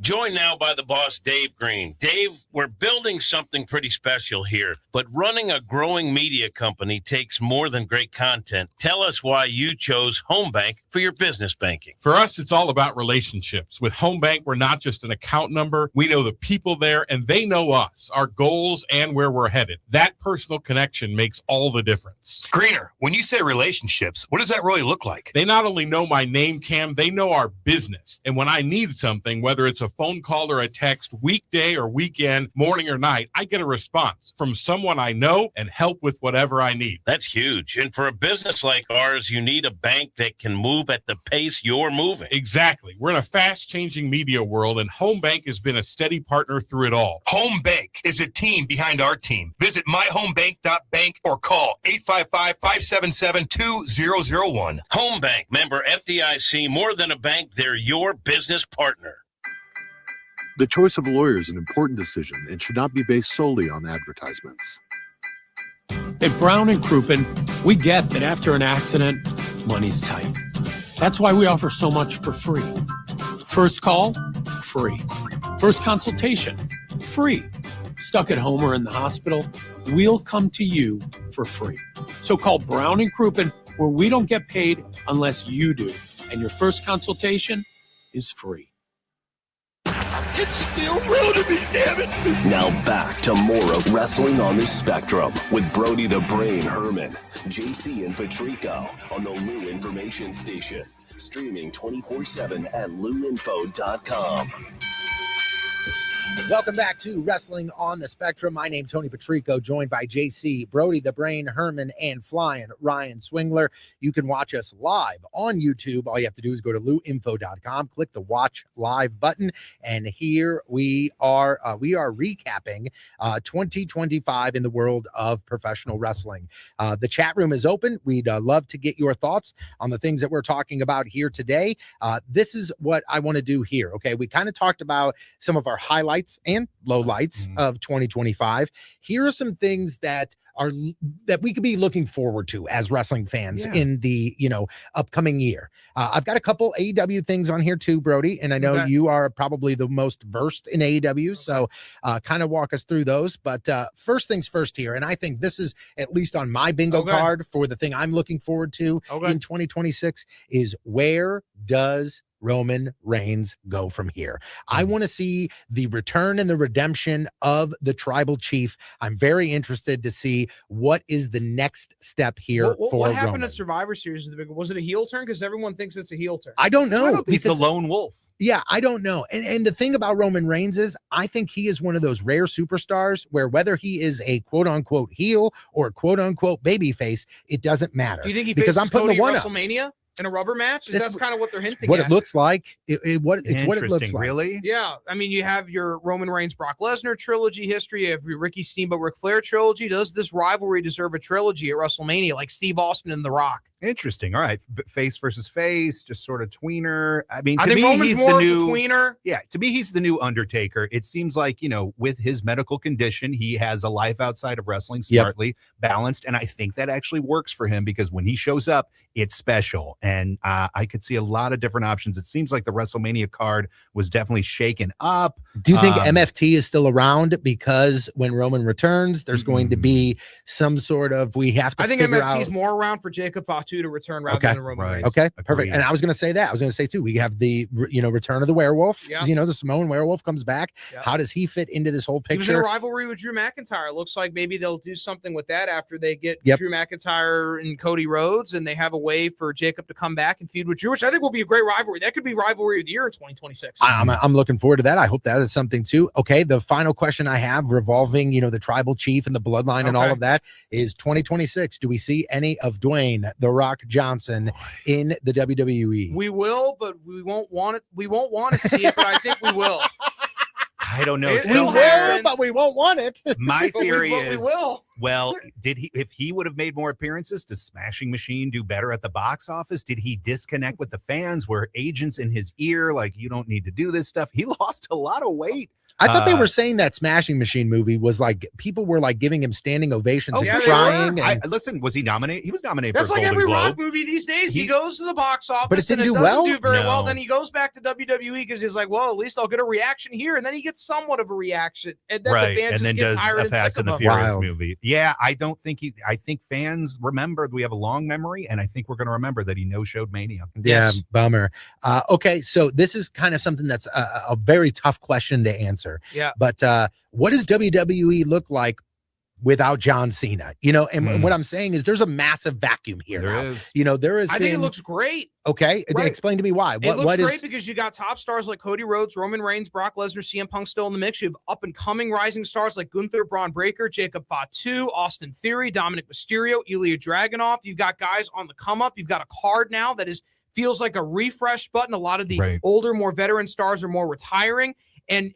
Joined now by the boss, Dave Green. Dave, we're building something pretty special here, but running a growing media company takes more than great content. Tell us why you chose Home Bank for your business banking.
For us, it's all about relationships. With Home Bank, we're not just an account number. We know the people there, and they know us, our goals, and where we're headed. That personal connection makes all the difference.
Greener, when you say relationships, what does that really look like?
They not only know my name, Cam, they know our business. And when I need something, whether it's a phone call or a text, weekday or weekend, morning or night, I get a response from someone I know and help with whatever I need.
That's huge. And for a business like ours, you need a bank that can move at the pace you're moving.
Exactly. We're in a fast-changing media world, and Home Bank has been a steady partner through it all.
Home Bank is a team behind our team. Visit myhomebank.bank or call 855-577-2001.
Home Bank, member FDIC, more than a bank, they're your business partner.
The choice of a lawyer is an important decision and should not be based solely on advertisements.
At Brown & Crouppen, we get that after an accident, money's tight. That's why we offer so much for free. First call, free. First consultation, free. Stuck at home or in the hospital, we'll come to you for free. So call Brown & Crouppen, where we don't get paid unless you do. And your first consultation is free.
It's still real to me, damn it! Now back to more of Wrestling on the Spectrum with Brody the Brain Herman, JC and Patrico on the Lou Information Station. Streaming 24/7 at louinfo.com.
Welcome back to Wrestling on the Spectrum. My name's Tony Patrico, joined by JC, Brody the Brain Herman, and Flying Ryan Swingler. You can watch us live on YouTube. All you have to do is go to louinfo.com, click the Watch Live button, and here we are. We are recapping 2025 in the world of professional wrestling. The chat room is open. We'd love to get your thoughts on the things that we're talking about here today. This is what I want to do here. Okay, we kind of talked about some of our highlights and lowlights of 2025. Here are some things that we could be looking forward to as wrestling fans in the upcoming year. I've got a couple AEW things on here too, Brody, and I know you are probably the most versed in AEW, so kind of walk us through those. But first things first here, and I think this is at least on my bingo card for the thing I'm looking forward to in 2026 is, where does Roman Reigns go from here? I want to see the return and the redemption of the tribal chief. I'm very interested to see what is the next step here for
what happened
Roman.
at Survivor Series? Was it a heel turn? Because everyone thinks it's a heel turn.
I don't know.
He's the lone wolf.
Yeah, I don't know. And the thing about Roman Reigns is I think he is one of those rare superstars where whether he is a quote unquote heel or quote unquote baby face, it doesn't matter.
Do you think he
because
faces
I'm putting
Cody
the one
at
up.
WrestleMania in a rubber match? That's kind of what they're hinting
What
at.
it looks like. It's what it looks like.
Really?
Yeah. I mean, you have your Roman Reigns, Brock Lesnar trilogy history. You have your Ricky Steamboat, Ric Flair trilogy. Does this rivalry deserve a trilogy at WrestleMania like Steve Austin and The Rock?
Interesting. All right. Face versus face, just sort of tweener. I mean,
I
to
think
me,
Roman's
he's
more
the
of a
new
tweener.
Yeah, to me, he's the new Undertaker. It seems like, with his medical condition, he has a life outside of wrestling, smartly balanced. And I think that actually works for him because when he shows up, it's special. And I could see a lot of different options. It seems like the WrestleMania card was definitely shaken up.
Do you think MFT is still around because when Roman returns, there's going to be some sort of, we have to
I think
figure
MFT is
out.
more around for Jacob Fatu to return rather than Roman Reigns.
Okay, perfect. And I was going to say that. I was going to say too, we have the, return of the werewolf.
Yeah.
The Samoan werewolf comes back.
Yeah.
How does he fit into this whole
He was in a
picture?
rivalry with Drew McIntyre. It looks like maybe they'll do something with that after they get
Yep.
Drew McIntyre and Cody Rhodes, and they have a way for Jacob to come back and feud with Drew, which I think will be a great rivalry. That could be rivalry of the year in 2026.
I'm looking forward to that. I hope that is something too. Okay, the final question I have revolving, the tribal chief and the bloodline and all
Okay.
of that is 2026. Do we see any of Dwayne The Rock Johnson in the WWE?
We will, but we won't want it. We won't want to see it, but I think we will.
I don't know.
It
We
will
will,
happen.
but we won't want it.
My
But we-
theory
but we
is,
will.
well, if he would have made more appearances, does Smashing Machine do better at the box office? Did he disconnect with the fans? Were agents in his ear like, you don't need to do this stuff? He lost a lot of weight.
I thought they were saying that Smashing Machine movie was like people were like giving him standing ovations and
yeah, they
crying.
were.
And,
Listen, was he nominated? He was nominated
That's
for a
like
Golden
every
Globe.
Rock movie these days. He goes to the box office,
But it didn't
and
do
doesn't
well?
do very well.
No.
Then he goes back to WWE because he's like, well, at least I'll get a reaction here, and then he gets somewhat of a reaction, and then
Right,
the fans
and
just
then
get
does
tired
a
and
Fast
sick
and the
of him.
Furious
Wild.
movie. Yeah, I think fans remember. We have a long memory, and I think we're going to remember that he no-showed Mania.
yeah, bummer. Okay, so this is kind of something that's a very tough question to answer.
Yeah.
But what does WWE look like without John Cena? And what I'm saying is there's a massive vacuum here
There
now.
is.
There has
I
been.
think it looks great.
Okay,
Right.
explain to me why.
It looks
What
great
is?
because you got top stars like Cody Rhodes, Roman Reigns, Brock Lesnar, CM Punk still in the mix. You have up and coming rising stars like Gunther, Braun Breaker, Jacob Fatu, Austin Theory, Dominic Mysterio, Ilya Dragunov. You've got guys on the come up. You've got a card now that feels like a refresh button. A lot of the older, more veteran stars are more retiring. And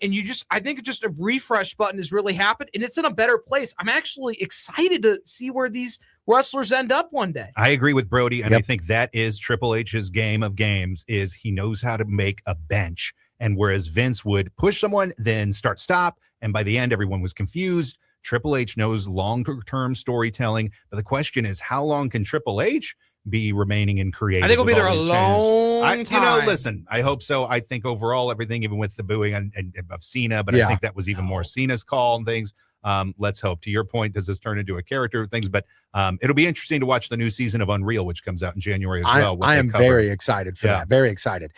I think just a refresh button has really happened, and it's in a better place. I'm actually excited to see where these wrestlers end up one day.
I agree with Brody, and I think that is Triple H's game of games. Is he knows how to make a bench, and whereas Vince would push someone, then start stop, and by the end everyone was confused. Triple H knows long-term storytelling, but the question is, how long can Triple H be remaining in creative?
I think we'll be
with
there
all
a
these changes?
long time.
Listen, I hope so. I think overall everything, even with the booing and of Cena, but I think that was even more Cena's call and things. Let's hope. To your point, does this turn into a character of things? But it'll be interesting to watch the new season of Unreal, which comes out in January as well.
I am very excited for that. Very excited.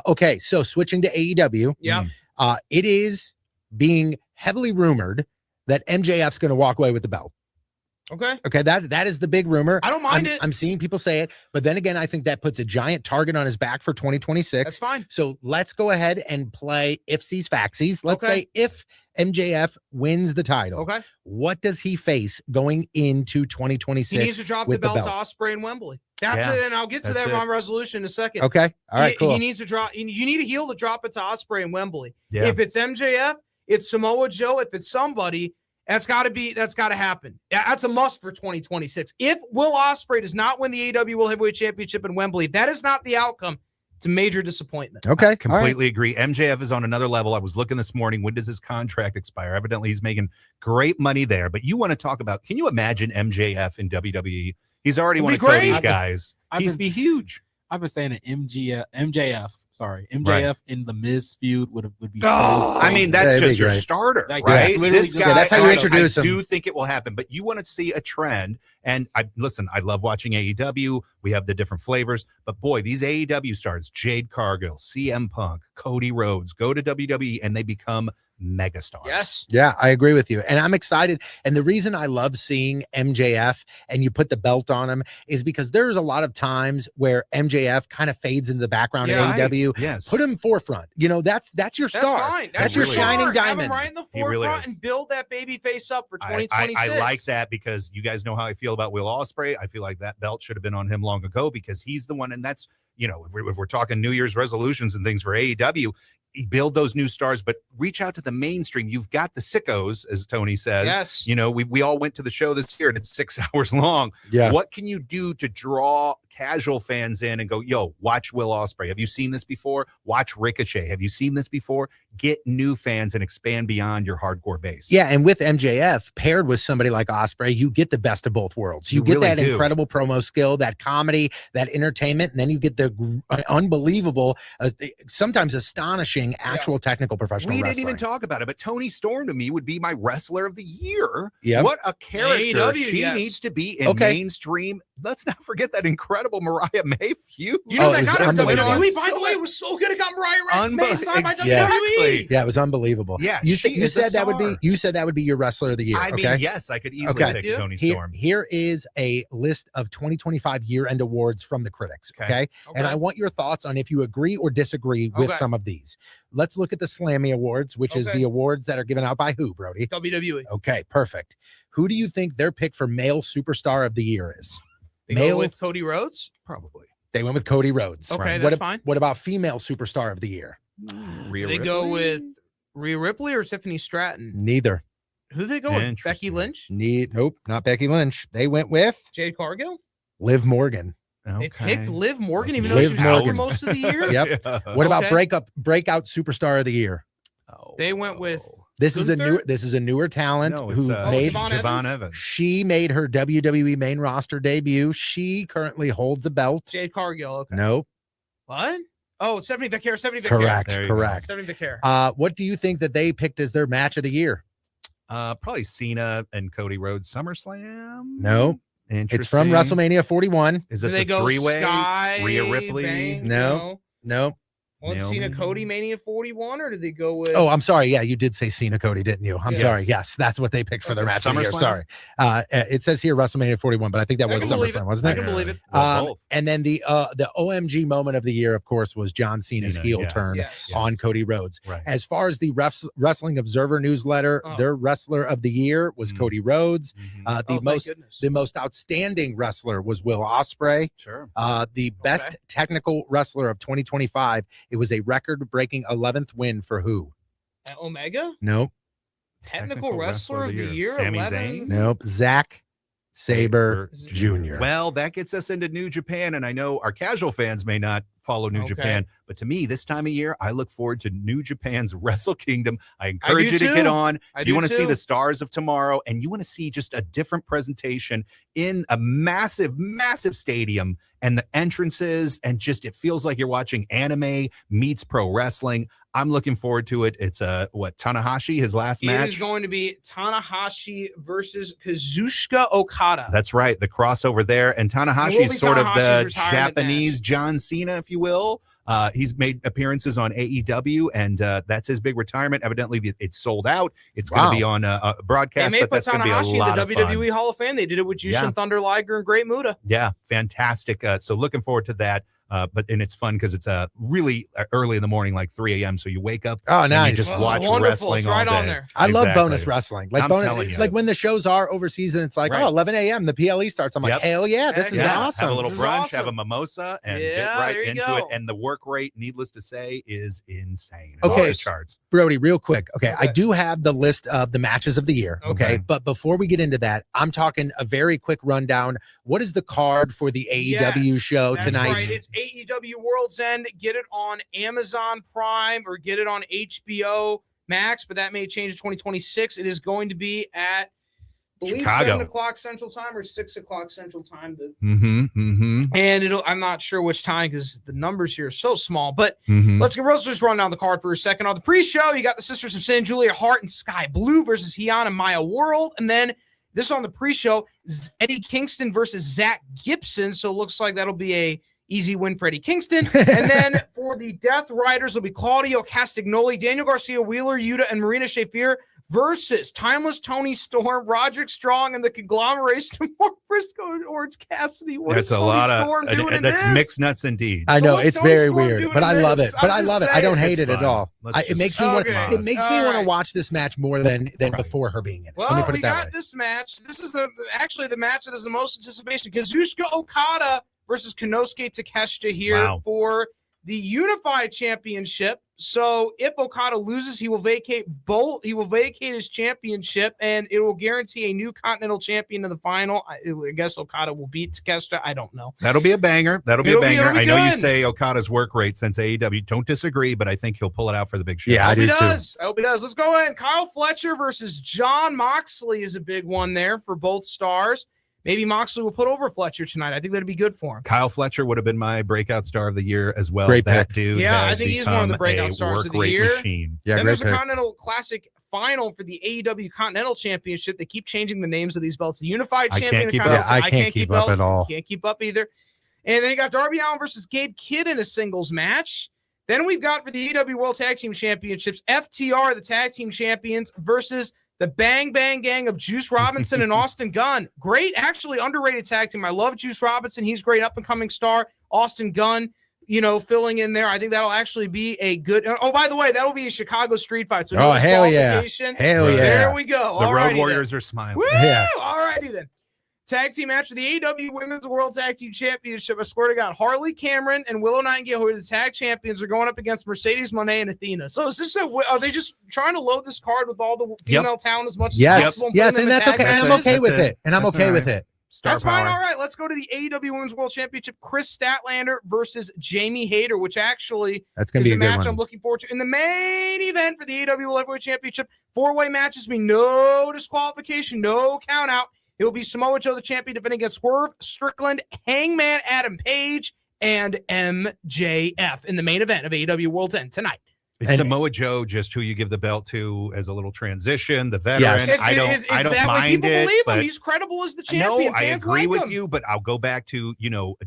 Okay, so switching to AEW.
Yeah.
It is being heavily rumored that MJF's going to walk away with the belt. Okay, that is the big rumor.
I don't mind it.
I'm seeing people say it, but then again, I think that puts a giant target on his back for 2026.
That's fine.
So let's go ahead and play ifsies factsies. Let's say if MJF wins the title, what does he face going into 2026?
He needs to drop the
with
belt to Ospreay and Wembley. That's it, and I'll get to that on resolution in a second.
Okay, all right, cool.
He needs to drop. You need a heel to drop it to Ospreay and Wembley.
Yeah.
If it's MJF, it's Samoa Joe. If it's somebody, that's got to happen. That's a must for 2026. If Will Ospreay does not win the AEW World Heavyweight Championship in Wembley, if that is not the outcome, it's a major disappointment.
Okay,
I completely agree. MJF is on another level. I was looking this morning. When does his contract expire? Evidently, he's making great money there. But you want to talk about? Can you imagine MJF in WWE? He's already one of Cody's guys. He'd be huge.
I've been saying that MJF in the Miz feud would be.
I mean, that's just your starter,
Like,
right?
that's
This guy,
that's how you introduce
I
him.
do think it will happen, but you want to see a trend, And I love watching AEW. We have the different flavors, but boy, these AEW stars, Jade Cargill, CM Punk, Cody Rhodes, go to WWE and they become megastars.
Yes.
Yeah, I agree with you. And I'm excited. And the reason I love seeing MJF and you put the belt on him is because there's a lot of times where MJF kind of fades into the background in AEW.
Yes.
Put him forefront. You know, that's your star.
That's fine.
That's your
really
shining
Have him
diamond.
right in the
He really
forefront
is.
and build that baby face up for
I
2026.
like that because you guys know how I feel about Will Ospreay. I feel like that belt should have been on him long ago because he's the one. And that's, if we're talking New Year's resolutions and things for AEW, build those new stars, but reach out to the mainstream. You've got the sickos, as Tony says.
Yes.
We all went to the show this year and it's 6 hours long.
Yeah.
What can you do to draw casual fans in and go, yo, watch Will Ospreay? Have you seen this before? Watch Ricochet. Have you seen this before? Get new fans and expand beyond your hardcore base.
Yeah, and with MJF paired with somebody like Ospreay, you get the best of both worlds. You get
really
that
do.
incredible promo skill, that comedy, that entertainment, and then you get the unbelievable, sometimes astonishing, actual technical professional
We
wrestling.
didn't even talk about it, but Tony Storm to me would be my wrestler of the year.
Yep.
What a character
AEW,
she
yes.
needs to be in
Okay.
mainstream. Let's not forget that incredible Mariah May feud.
You know
Oh,
that
it was
got her
unbelievable.
WWE, by the way, was so good. It got Mariah May signed by
Exactly.
WWE.
Yeah, it was unbelievable.
Yeah,
you
she is a
said that would be
star.
your wrestler of the year.
I mean,
okay.
yes, I could easily
Okay.
pick Tony
Here,
Storm.
here is a list of 2025 year-end awards from the critics. Okay? And I want your thoughts on if you agree or disagree with
Okay.
some of these. Let's look at the Slammy Awards, which is
Okay.
the awards that are given out by who, Brody?
WWE.
Okay, perfect. Who do you think their pick for male superstar of the year is?
They go
Male,
with Cody Rhodes.
Probably.
they went with Cody Rhodes.
Okay,
Right.
that's
what,
fine.
What about female superstar of the year?
Rhea
Do they go
Ripley?
with Rhea Ripley or Tiffany Stratton?
Neither.
Who do they go with? Becky
Interesting.
Lynch?
Nope, not Becky Lynch. They went with
Jade Cargill?
Liv Morgan.
They picked Liv Morgan, even
Liv
though she was out for
Morgan.
most of the year.
Yep.
Yeah.
What about
Okay.
breakout superstar of the year?
They went with
This is
Gunther?
a newer talent
No,
who
it's,
made
Javon
Evans.
she made her WWE main roster debut. She currently holds a belt.
Jade Cargill. Okay.
Nope.
What? Oh, Stephanie Becker. Stephanie Becker.
Correct.
There you go.
Correct.
Stephanie Becker.
What do you think that they picked as their match of the year?
Probably Cena and Cody Rhodes SummerSlam.
No. It's from
Interesting.
WrestleMania 41.
Is
Do
it
they
the
go
three-way?
Sky,
Rhea Ripley.
Bank?
No. Nope.
Was
Naomi?
Cena Cody Mania 41, or did they go with?
Oh, I'm sorry. Yeah, you did say Cena Cody, didn't you? I'm
Yes.
sorry. Yes, that's what they picked for their
Okay.
match of the year.
SummerSlam?
Sorry. It says here WrestleMania 41, but I think that
I
was
can believe
SummerSlam,
it.
wasn't
I
it?
can believe it.
Well, both.
And then the OMG moment of the year, of course, was John Cena's
Cena,
heel
yes.
turn
Yes.
on Cody Rhodes.
Right.
As far as the Wrestling Observer newsletter,
Oh.
their wrestler of the year was
Mm.
Cody Rhodes.
Mhm.
Oh, thank goodness.
The most outstanding wrestler was Will Ospreay.
Sure.
The best technical wrestler of 2025. It was a record-breaking 11th win for who?
At Omega?
Nope.
Technical wrestler of the year?
Sami
11?
Zayn?
Nope. Zack Sabre
Sabre
Jr.
Well, that gets us into New Japan, and I know our casual fans may not follow New
Okay.
Japan, but to me, this time of year, I look forward to New Japan's Wrestle Kingdom. I encourage
do
you to get
too.
on.
I
If you
do
want to see
too.
the stars of tomorrow, and you want to see just a different presentation in a massive, massive stadium, and the entrances, and just it feels like you're watching anime meets pro wrestling. I'm looking forward to it. It's Tanahashi, his last
It
match.
is going to be Tanahashi versus Kazuchika Okada.
That's right. The crossover there. And Tanahashi
It will
is
be
sort of
Tanahashi's
the
retirement
Japanese John Cena, if you will. He's made appearances on AEW, and that's his big retirement. Evidently, it's sold out. It's going to be on a
They
broadcast,
may
but
put
that's going to be a
Tanahashi in
lot
the
of
WWE
fun.
Hall of Fame. They did it with Jushin
Yeah.
Thunder Liger and Great Muta.
Yeah, fantastic. So looking forward to that. And it's fun because it's really early in the morning, like 3 a.m. So you wake up.
Oh,
and
nice.
you just
Oh,
watch
wonderful.
wrestling
It's
all
right on
day.
there.
I love
Exactly.
bonus wrestling. Like
I'm telling you.
like when the shows are overseas and it's like,
Right.
oh, 11 a.m. the PLE starts. I'm like,
Yep.
hell yeah, this is
Yeah.
awesome.
Have a little
This is
brunch,
awesome.
have a mimosa, and get
Yeah,
right
there you
into
go.
it. And the work rate, needless to say, is insane.
Okay.
Off the charts.
Brody, real quick. Okay, I
Okay.
do have the list of the matches of the year. Okay.
Okay.
But before we get into that, I'm talking a very quick rundown. What is the card for the AEW
Yes,
show
that's
tonight?
Right. It's AEW World's End. Get it on Amazon Prime or get it on HBO Max, but that may change to 2026. It is going to be at, I believe,
Chicago.
7 o'clock Central Time or 6 o'clock Central Time.
Mm-hmm.
And I'm not sure which time because the numbers here are so small, but
Mm-hmm.
let's just run down the card for a second. On the pre-show, you got the Sisters of Sin, Julia Hart and Sky Blue versus Heian and Maya World. And then This is on the pre-show. Eddie Kingston versus Zach Gibson. So it looks like that'll be a easy win for Eddie Kingston. And then for the Death Riders, will be Claudio Castagnoli, Daniel Garcia, Wheeler Yuta, and Marina Shafir versus Timeless Tony Storm, Roderick Strong, and the conglomeration of Mark Briscoe and Orange Cassidy. What is
That's a
Tony
lot
Storm
of
doing in
that's
this?
mixed nuts indeed.
I know
what's
it's
Tony
very
Storm
weird,
doing
but I
in
love
this?
it. But
I'm
I
just
love it. I
saying.
don't hate
It's
it at
fun.
all.
Let's
It makes me
just-
want.
Okay.
It makes me
All
want to
right.
watch this match more than before her being in it. Let me
Well,
put
we
it that
got
way.
this match. This is actually the match that has the most anticipation. Kazuchika Okada versus Konosuke Takeshita here
Wow.
for the Unified Championship. So if Okada loses, he will vacate both. He will vacate his championship, and it will guarantee a new Continental Champion in the final. I guess Okada will beat Takeshita. I don't know.
That'll be a banger. That'll be
It'll
a
be-
banger.
it'll be
I know you
good.
say Okada's work rate since AEW. Don't disagree, but I think he'll pull it out for the big show.
Yeah,
I
I
hope he
do too.
does. I hope he does. Let's go ahead. Kyle Fletcher versus John Moxley is a big one there for both stars. Maybe Moxley will put over Fletcher tonight. I think that'd be good for him.
Kyle Fletcher would have been my breakout star of the year as well.
Great
That
pick.
dude
Yeah, I
has
think he's one of the
become
breakout
a
stars of
work
the
rate
year.
machine.
Yeah,
Then
great
there's a
pick.
Continental Classic final for the AEW Continental Championship. They keep changing the names of these belts. The Unified
I
Champion,
can't
the
keep up.
Continental,
Yeah, I can't keep up at all.
Can't keep up either. And then you got Darby Allin versus Gabe Kidd in a singles match. Then we've got for the AEW World Tag Team Championships, FTR, the tag team champions, versus the Bang Bang Gang of Juice Robinson and Austin Gunn. Great, actually underrated tag team. I love Juice Robinson. He's a great up-and-coming star. Austin Gunn, filling in there. I think that'll actually be a good. Oh, by the way, that'll be a Chicago street fight. So
Oh, hell yeah.
disqualification.
Hell yeah.
There we go.
The
All
Road
righty
Warriors are smiling.
Woo!
Yeah.
All righty then. Tag team match for the AEW Women's World Tag Team Championship. I swear to God, Harley Cameron and Willow Nightingale, who are the tag champions, are going up against Mercedes Moné and Athena. So is this are they just trying to load this card with all the female talent as much as
Yes,
possible?
yes,
putting
and
them in
that's
tag
okay. And I'm
matches?
okay with
That's
it. And I'm
That's
okay
all
with
right.
it.
Star
That's
power.
fine. All right, let's go to the AEW Women's World Championship. Chris Statlander versus Jamie Hayter, which actually
That's gonna
is
be
a
a good
match
one.
I'm looking forward to. In the main event for the AEW World Heavyweight Championship, four-way matches mean no disqualification, no count out. It will be Samoa Joe, the champion, defending against Swerve Strickland, Hangman Adam Page, and MJF in the main event of AEW World's End tonight.
Is Samoa Joe just who you give the belt to as a little transition? The veteran.
Yes.
I don't
It's that way
mind
people
it.
believe him.
But
He's credible as the
no,
champion.
I
Fans
agree
like
with
him.
you, but I'll go back to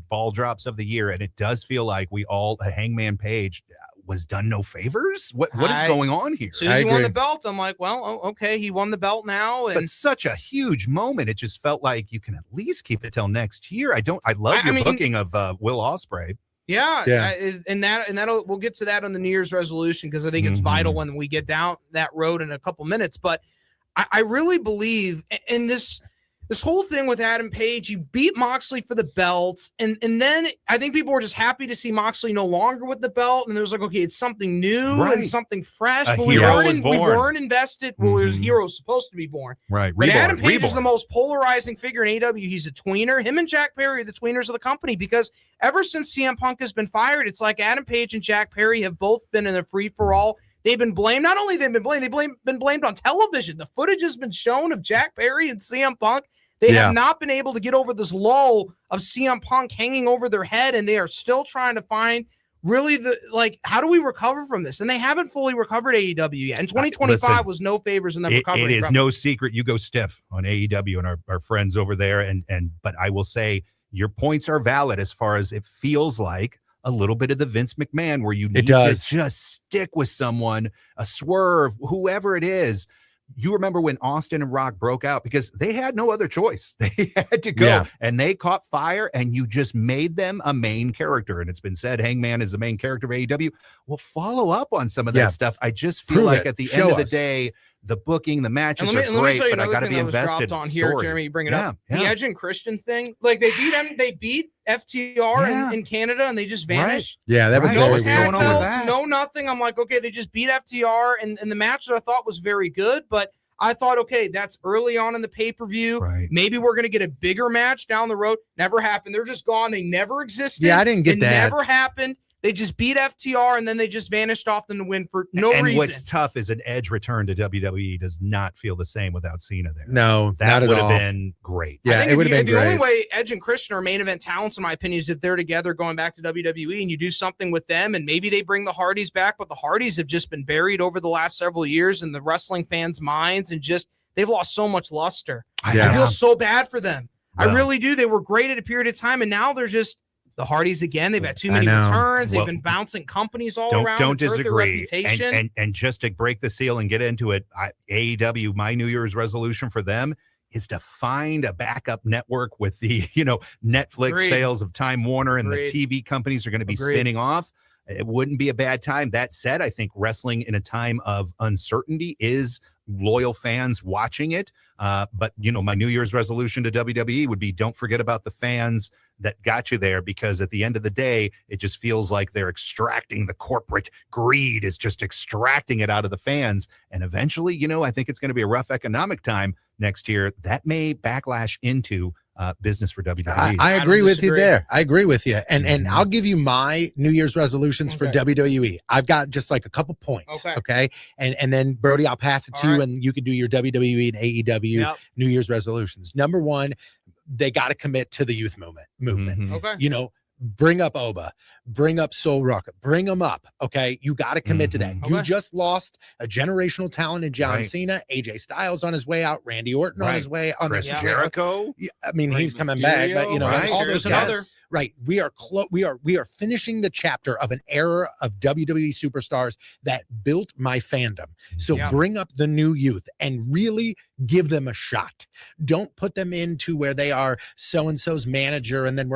ball drops of the year, and it does feel like we all Hangman Page was done no favors. What is going on here?
As soon as he won the belt, I'm like, well, okay, he won the belt now. And
But such a huge moment. It just felt like you can at least keep it till next year. I love
I
your
mean-
booking of Will Ospreay.
Yeah,
Yeah.
and that'll we'll get to that on the New Year's resolution because I think it's vital when we get down that road in a couple minutes. But I really believe in this whole thing with Adam Page. You beat Moxley for the belt, and then I think people were just happy to see Moxley no longer with the belt, and it was like, okay, it's something new
Right.
and something fresh.
A
but
hero
we
was born.
weren't invested. Well, there's a hero supposed to be born.
Right.
But Adam
Reborn.
Page is the most polarizing figure in AEW. He's a tweener. Him and Jack Perry are the tweeners of the company because ever since CM Punk has been fired, it's like Adam Page and Jack Perry have both been in a free-for-all. They've been blamed. Not only they've been blamed, been blamed on television. The footage has been shown of Jack Perry and CM Punk. They have not been able to get over this lull of CM Punk hanging over their head, and they are still trying to find really how do we recover from this? And they haven't fully recovered AEW yet. And 2025
Listen,
was no favors in them
It
recovering.
is
from
no secret you go stiff on AEW and our friends over there. But I will say your points are valid as far as it feels like a little bit of the Vince McMahon where you need to just stick with someone, a Swerve, whoever it is. You remember when Austin and Rock broke out because they had no other choice. They had to go and they caught fire and you just made them a main character. And it's been said Hangman is the main character of AEW. Well, follow up on some of that stuff. I just feel like at the end of the day, the booking, the matches are great, but I got to be invested
on
in
here,
story.
Jeremy. You bring it up.
Yeah.
The Edge and Christian thing, like they beat FTR in Canada, and they just vanished.
Yeah, that was
no
very
tag
weird.
belts, no nothing. I'm like, okay, they just beat FTR, and the match that I thought was very good, but I thought, okay, that's early on in the pay-per-view.
Right.
Maybe we're going to get a bigger match down the road. Never happened. They're just gone. They never existed.
Yeah, I didn't get
it
that.
Never happened. They just beat FTR, and then they just vanished off them to win for no
and
reason.
what's tough is an Edge return to WWE does not feel the same without Cena there.
No,
that
not at
would have
all.
been great.
Yeah, it would have been
the
great.
only way Edge and Christian are main event talents, in my opinion, is if they're together going back to WWE and you do something with them, and maybe they bring the Hardys back, but the Hardys have just been buried over the last several years in the wrestling fans' minds, and just they've lost so much luster.
Yeah.
I feel so bad for them.
Well.
I really do. They were great at a period of time, and now they're just the Hardys again. They've had too
I
many
know.
returns.
Well,
They've been bouncing companies all
Don't
around.
don't
It's hurt their
disagree.
reputation.
And just to break the seal and get into it, AEW, my New Year's resolution for them is to find a backup network with the Netflix
Agreed.
sales of Time Warner and
Agreed.
the TV companies are going to be
Agreed.
spinning off. It wouldn't be a bad time. That said, I think wrestling in a time of uncertainty is loyal fans watching it. But my New Year's resolution to WWE would be don't forget about the fans that got you there, because at the end of the day, it just feels like they're extracting the corporate greed is just extracting it out of the fans. And eventually, I think it's going to be a rough economic time next year. That may backlash into business for WWE.
I agree
don't
with you
disagree.
there. I agree with you. And I'll give you my New Year's resolutions for
Okay.
WWE. I've got just like a couple points. Okay. And then Brody, I'll pass it to
All
you
right.
and you can do your WWE and AEW
Yep.
New Year's resolutions. Number one, they got to commit to the youth movement.
Mhm.
Okay.
Bring up Oba, bring up Sol Ruck, bring them up. Okay. You got to commit to that.
Mhm.
You
Okay.
just lost a generational talent in John
Right.
Cena, AJ Styles on his way out, Randy Orton on
Right.
his way on
Chris
his way out.
Jericho.
Yeah, I mean,
Rey
he's coming back, but
Right.
all
There's
those
another.
guys. Right. We are we are finishing the chapter of an era of WWE superstars that built my fandom. So
Yeah.
bring up the new youth and really give them a shot. Don't put them into where they are so-and-so's manager and then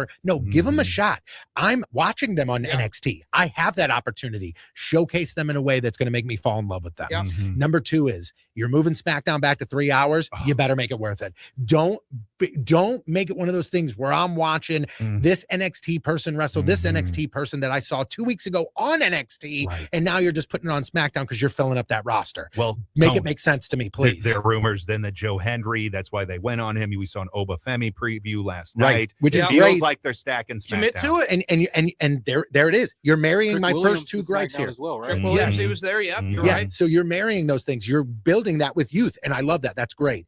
give them a
Mhm.
shot. I'm watching them on
Yeah.
NXT. I have that opportunity. Showcase them in a way that's going to make me fall in love with them.
Yeah.
Mhm.
Number two is you're moving SmackDown back to 3 hours.
Oh.
You better make it worth it. Don't make it one of those things where I'm watching
Mm.
this NXT person wrestle this
Mhm.
NXT person that I saw 2 weeks ago on NXT,
Right.
and now you're just putting it on SmackDown because you're filling up that roster.
Well,
Make
Tony,
it make sense to me, please.
There are rumors then that Joe Henry, that's why they went on him. We saw an Oba Femi preview last
Right,
night.
which is
Yeah.
Feels
great.
like they're stacking SmackDown.
Commit to it.
And there it is. You're marrying
Trick
my
Williams
first two
is
gripes
SmackDown
here.
as well, right?
Trick
Mhm.
Williams,
Yeah.
he was there. Yep,
Mhm.
you're
Yeah.
right.
So you're marrying those things. You're building that with youth. And I love that. That's great.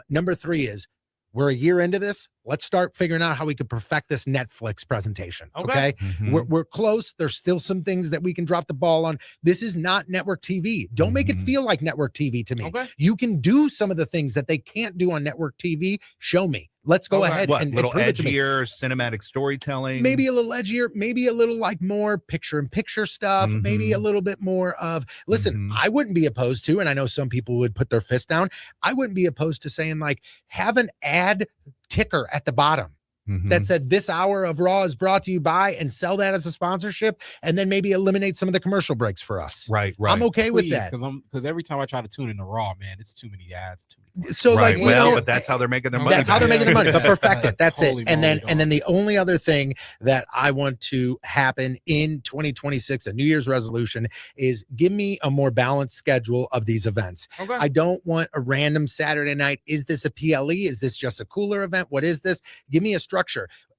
Number three is we're a year into this. Let's start figuring out how we could perfect this Netflix presentation.
Okay.
Okay.
Mhm.
We're close. There's still some things that we can drop the ball on. This is not network TV. Don't make it
Mhm.
feel like network TV to me.
Okay.
You can do some of the things that they can't do on network TV. Show me. Let's go
Okay.
ahead
What,
and
little
prove it to me.
edgier cinematic storytelling?
Maybe a little edgier, maybe a little like more picture in picture stuff, maybe a little bit more of listen,
Mhm.
I wouldn't be opposed to, and I know some people would put their fist down. I wouldn't be opposed to saying like have an ad ticker at the bottom
Mhm.
that said this hour of Raw is brought to you by, and sell that as a sponsorship, and then maybe eliminate some of the commercial breaks for us.
right.
I'm okay with
Please,
that.
because every time I try to tune into Raw, man, it's too many ads. Too many
So
right.
like,
Well, but that's how they're making their money.
that's how they're
back.
making their money, but perfect it. That's
Holy
it. And then
moly,
and then the only other thing that I want to happen in 2026, a New Year's resolution, is give me a more balanced schedule of these events.
Okay.
I don't want a random Saturday night. Is this a PLE? Is this just a cooler event? What is this? Give me a structure.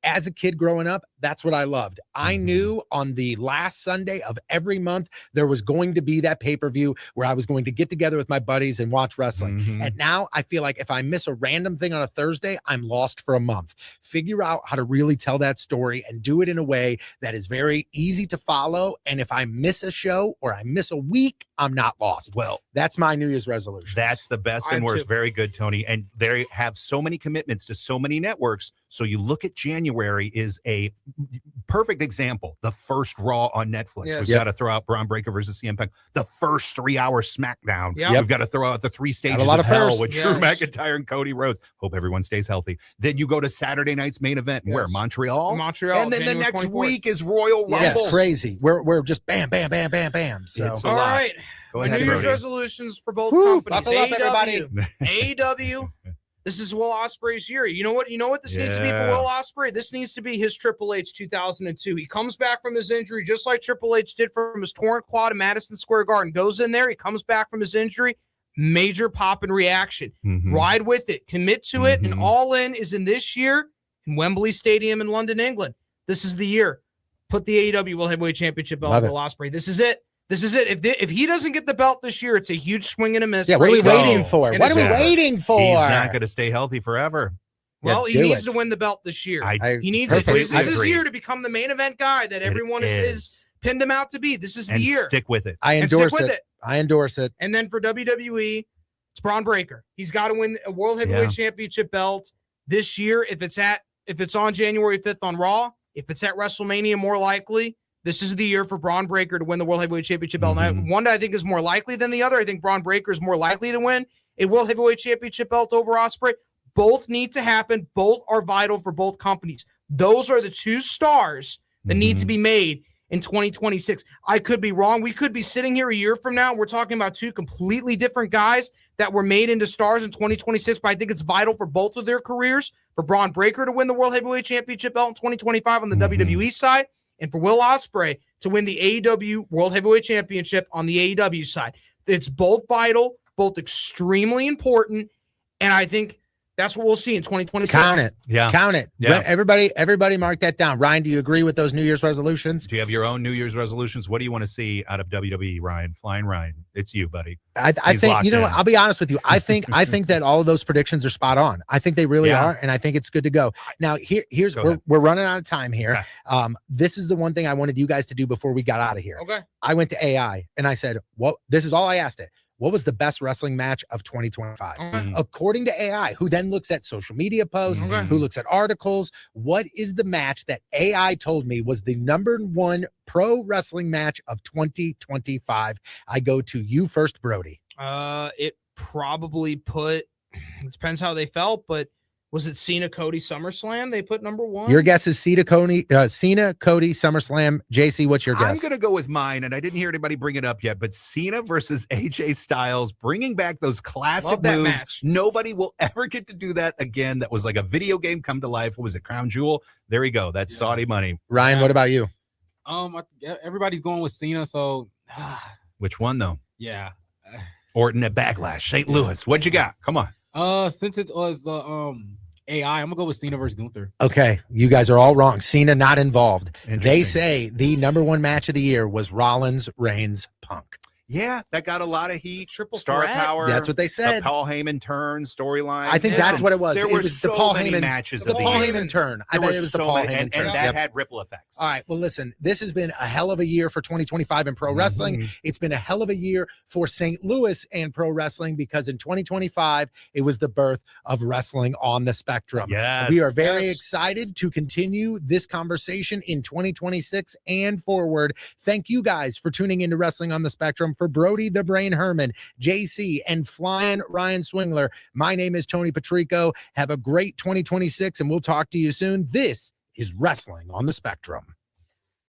As a kid growing up, that's what I loved. I
Mhm.
knew on the last Sunday of every month, there was going to be that pay-per-view where I was going to get together with my buddies and watch wrestling.
Mhm.
And now I feel like if I miss a random thing on a Thursday, I'm lost for a month. Figure out how to really tell that story and do it in a way that is very easy to follow. And if I miss a show or I miss a week, I'm not lost.
Well,
That's my New Year's resolution.
that's the best
I
and
am
worst.
too.
Very good, Tony. And they have so many commitments to so many networks. So you look at January is a perfect example. The first Raw on Netflix.
Yes.
We've
Yep.
got to throw out Braun Breaker versus CM Punk. The first 3-hour SmackDown.
Yep.
We've got to throw out the 3 stages
lot
of
of
hell
firsts.
with Drew
Yes.
McIntyre and Cody Rhodes. Hope everyone stays healthy. Then you go to Saturday night's main event. Where?
Yes.
Montreal?
Montreal.
And then the
January
next
24th.
week is Royal Rumble.
Yeah, it's crazy. We're just bam, bam, bam, bam, bam. So
It's a
All
lot.
right.
Go
My
ahead,
New Year's
Brody.
resolutions for both
Woo,
companies.
buckle up, everybody.
AEW. This is Will Ospreay's year. You know what? This needs to be for
Yeah.
Will Ospreay. This needs to be his Triple H 2002. He comes back from his injury just like Triple H did from his torn quad in Madison Square Garden. Goes in there. He comes back from his injury. Major pop and reaction.
Mhm.
Ride with it. Commit to it. And
Mhm.
All In is in this year in Wembley Stadium in London, England. This is the year. Put the AEW World Heavyweight Championship belt
Love
on
it.
Will Ospreay. This is it. This is it. If he doesn't get the belt this year, it's a huge swing and a miss.
yeah,
for
what are we
AEW.
waiting for?
And
What are we
it's-
waiting for?
He's not going to stay healthy forever.
Well,
Yeah,
he
do
needs
it.
to win the belt this year. He needs
perfect.
it. This is his
Agree.
year to become the main event guy that everyone is pinned him out to be. This is the
And
year.
stick with it.
I
And stick
endorse
with
it. I endorse it.
And then for WWE, It's Braun Breaker. He's got to win a World Heavyweight Championship belt this year. If it's on January 5th on Raw, if it's at WrestleMania, more likely, this is the year for Braun Breaker to win the World Heavyweight Championship belt. Now, one that I think is more likely than the other. I think Braun Breaker is more likely to win a World Heavyweight Championship belt over Ospreay. Both need to happen. Both are vital for both companies. Those are the two stars that need to be made in 2026. I could be wrong. We could be sitting here a year from now and we're talking about two completely different guys that were made into stars in 2026, but I think it's vital for both of their careers, for Braun Breaker to win the World Heavyweight Championship belt in 2025 on the WWE side, and for Will Ospreay to win the AEW World Heavyweight Championship on the AEW side. It's both vital, both extremely important, and I think that's what we'll see in 2026.
Count it.
Yeah.
Count it.
Yeah.
Everybody mark that down. Ryan, do you agree with those New Year's resolutions?
Do you have your own New Year's resolutions? What do you want to see out of WWE, Ryan? Flying Ryan. It's you, buddy.
I think, you know what, I'll be honest with you. I think that all of those predictions are spot on. I think they really are, and I think it's good to go. Now, here's we're running out of time here.
Okay.
This is the one thing I wanted you guys to do before we got out of here.
Okay.
I went to AI and I said, this is all I asked it. What was the best wrestling match of 2025? According to AI, who then looks at social media posts, who looks at articles, what is the match that AI told me was the #1 pro wrestling match of 2025? I go to you first, Brody.
It probably it depends how they felt, but was it Cena Cody SummerSlam? They put #1.
Your guess is Cena Cody SummerSlam. JC, what's your guess?
I'm going to go with mine, and I didn't hear anybody bring it up yet, but Cena versus AJ Styles, bringing back those classic moves.
Match.
Nobody will ever get to do that again. That was like a video game come to life. What was it, Crown Jewel? There we go. That's Saudi money.
Ryan, what about you?
Everybody's going with Cena, so
Which one, though?
yeah.
Orton at Backlash, St. Louis. What'd you got? Come on.
Since it was the AI, I'm gonna go with Cena versus Gunther.
Okay, you guys are all wrong. Cena not involved. They say the #1 match of the year was Rollins, Reigns, Punk.
Yeah, that got a lot of heat.
Triple
Star
threat.
power.
That's what they said.
The Paul Heyman turn storyline.
I think that's what it was.
There
It
were
was
so
the Paul
many
Heyman
matches.
The
of
Paul
year.
Heyman turn. I
There
bet
were
it was the
so
Paul
many,
Heyman turn.
and that
Yep.
had ripple effects.
All right. Well, listen, this has been a hell of a year for 2025 in pro wrestling. It's been a hell of a year for St. Louis and pro wrestling because in 2025, it was the birth of Wrestling on the Spectrum.
Yes.
We are very excited to continue this conversation in 2026 and forward. Thank you guys for tuning into Wrestling on the Spectrum. For Brody the Brain Herman, JC, and flying Ryan Swingler, my name is Tony Patrico. Have a great 2026, and we'll talk to you soon. This is Wrestling on the Spectrum.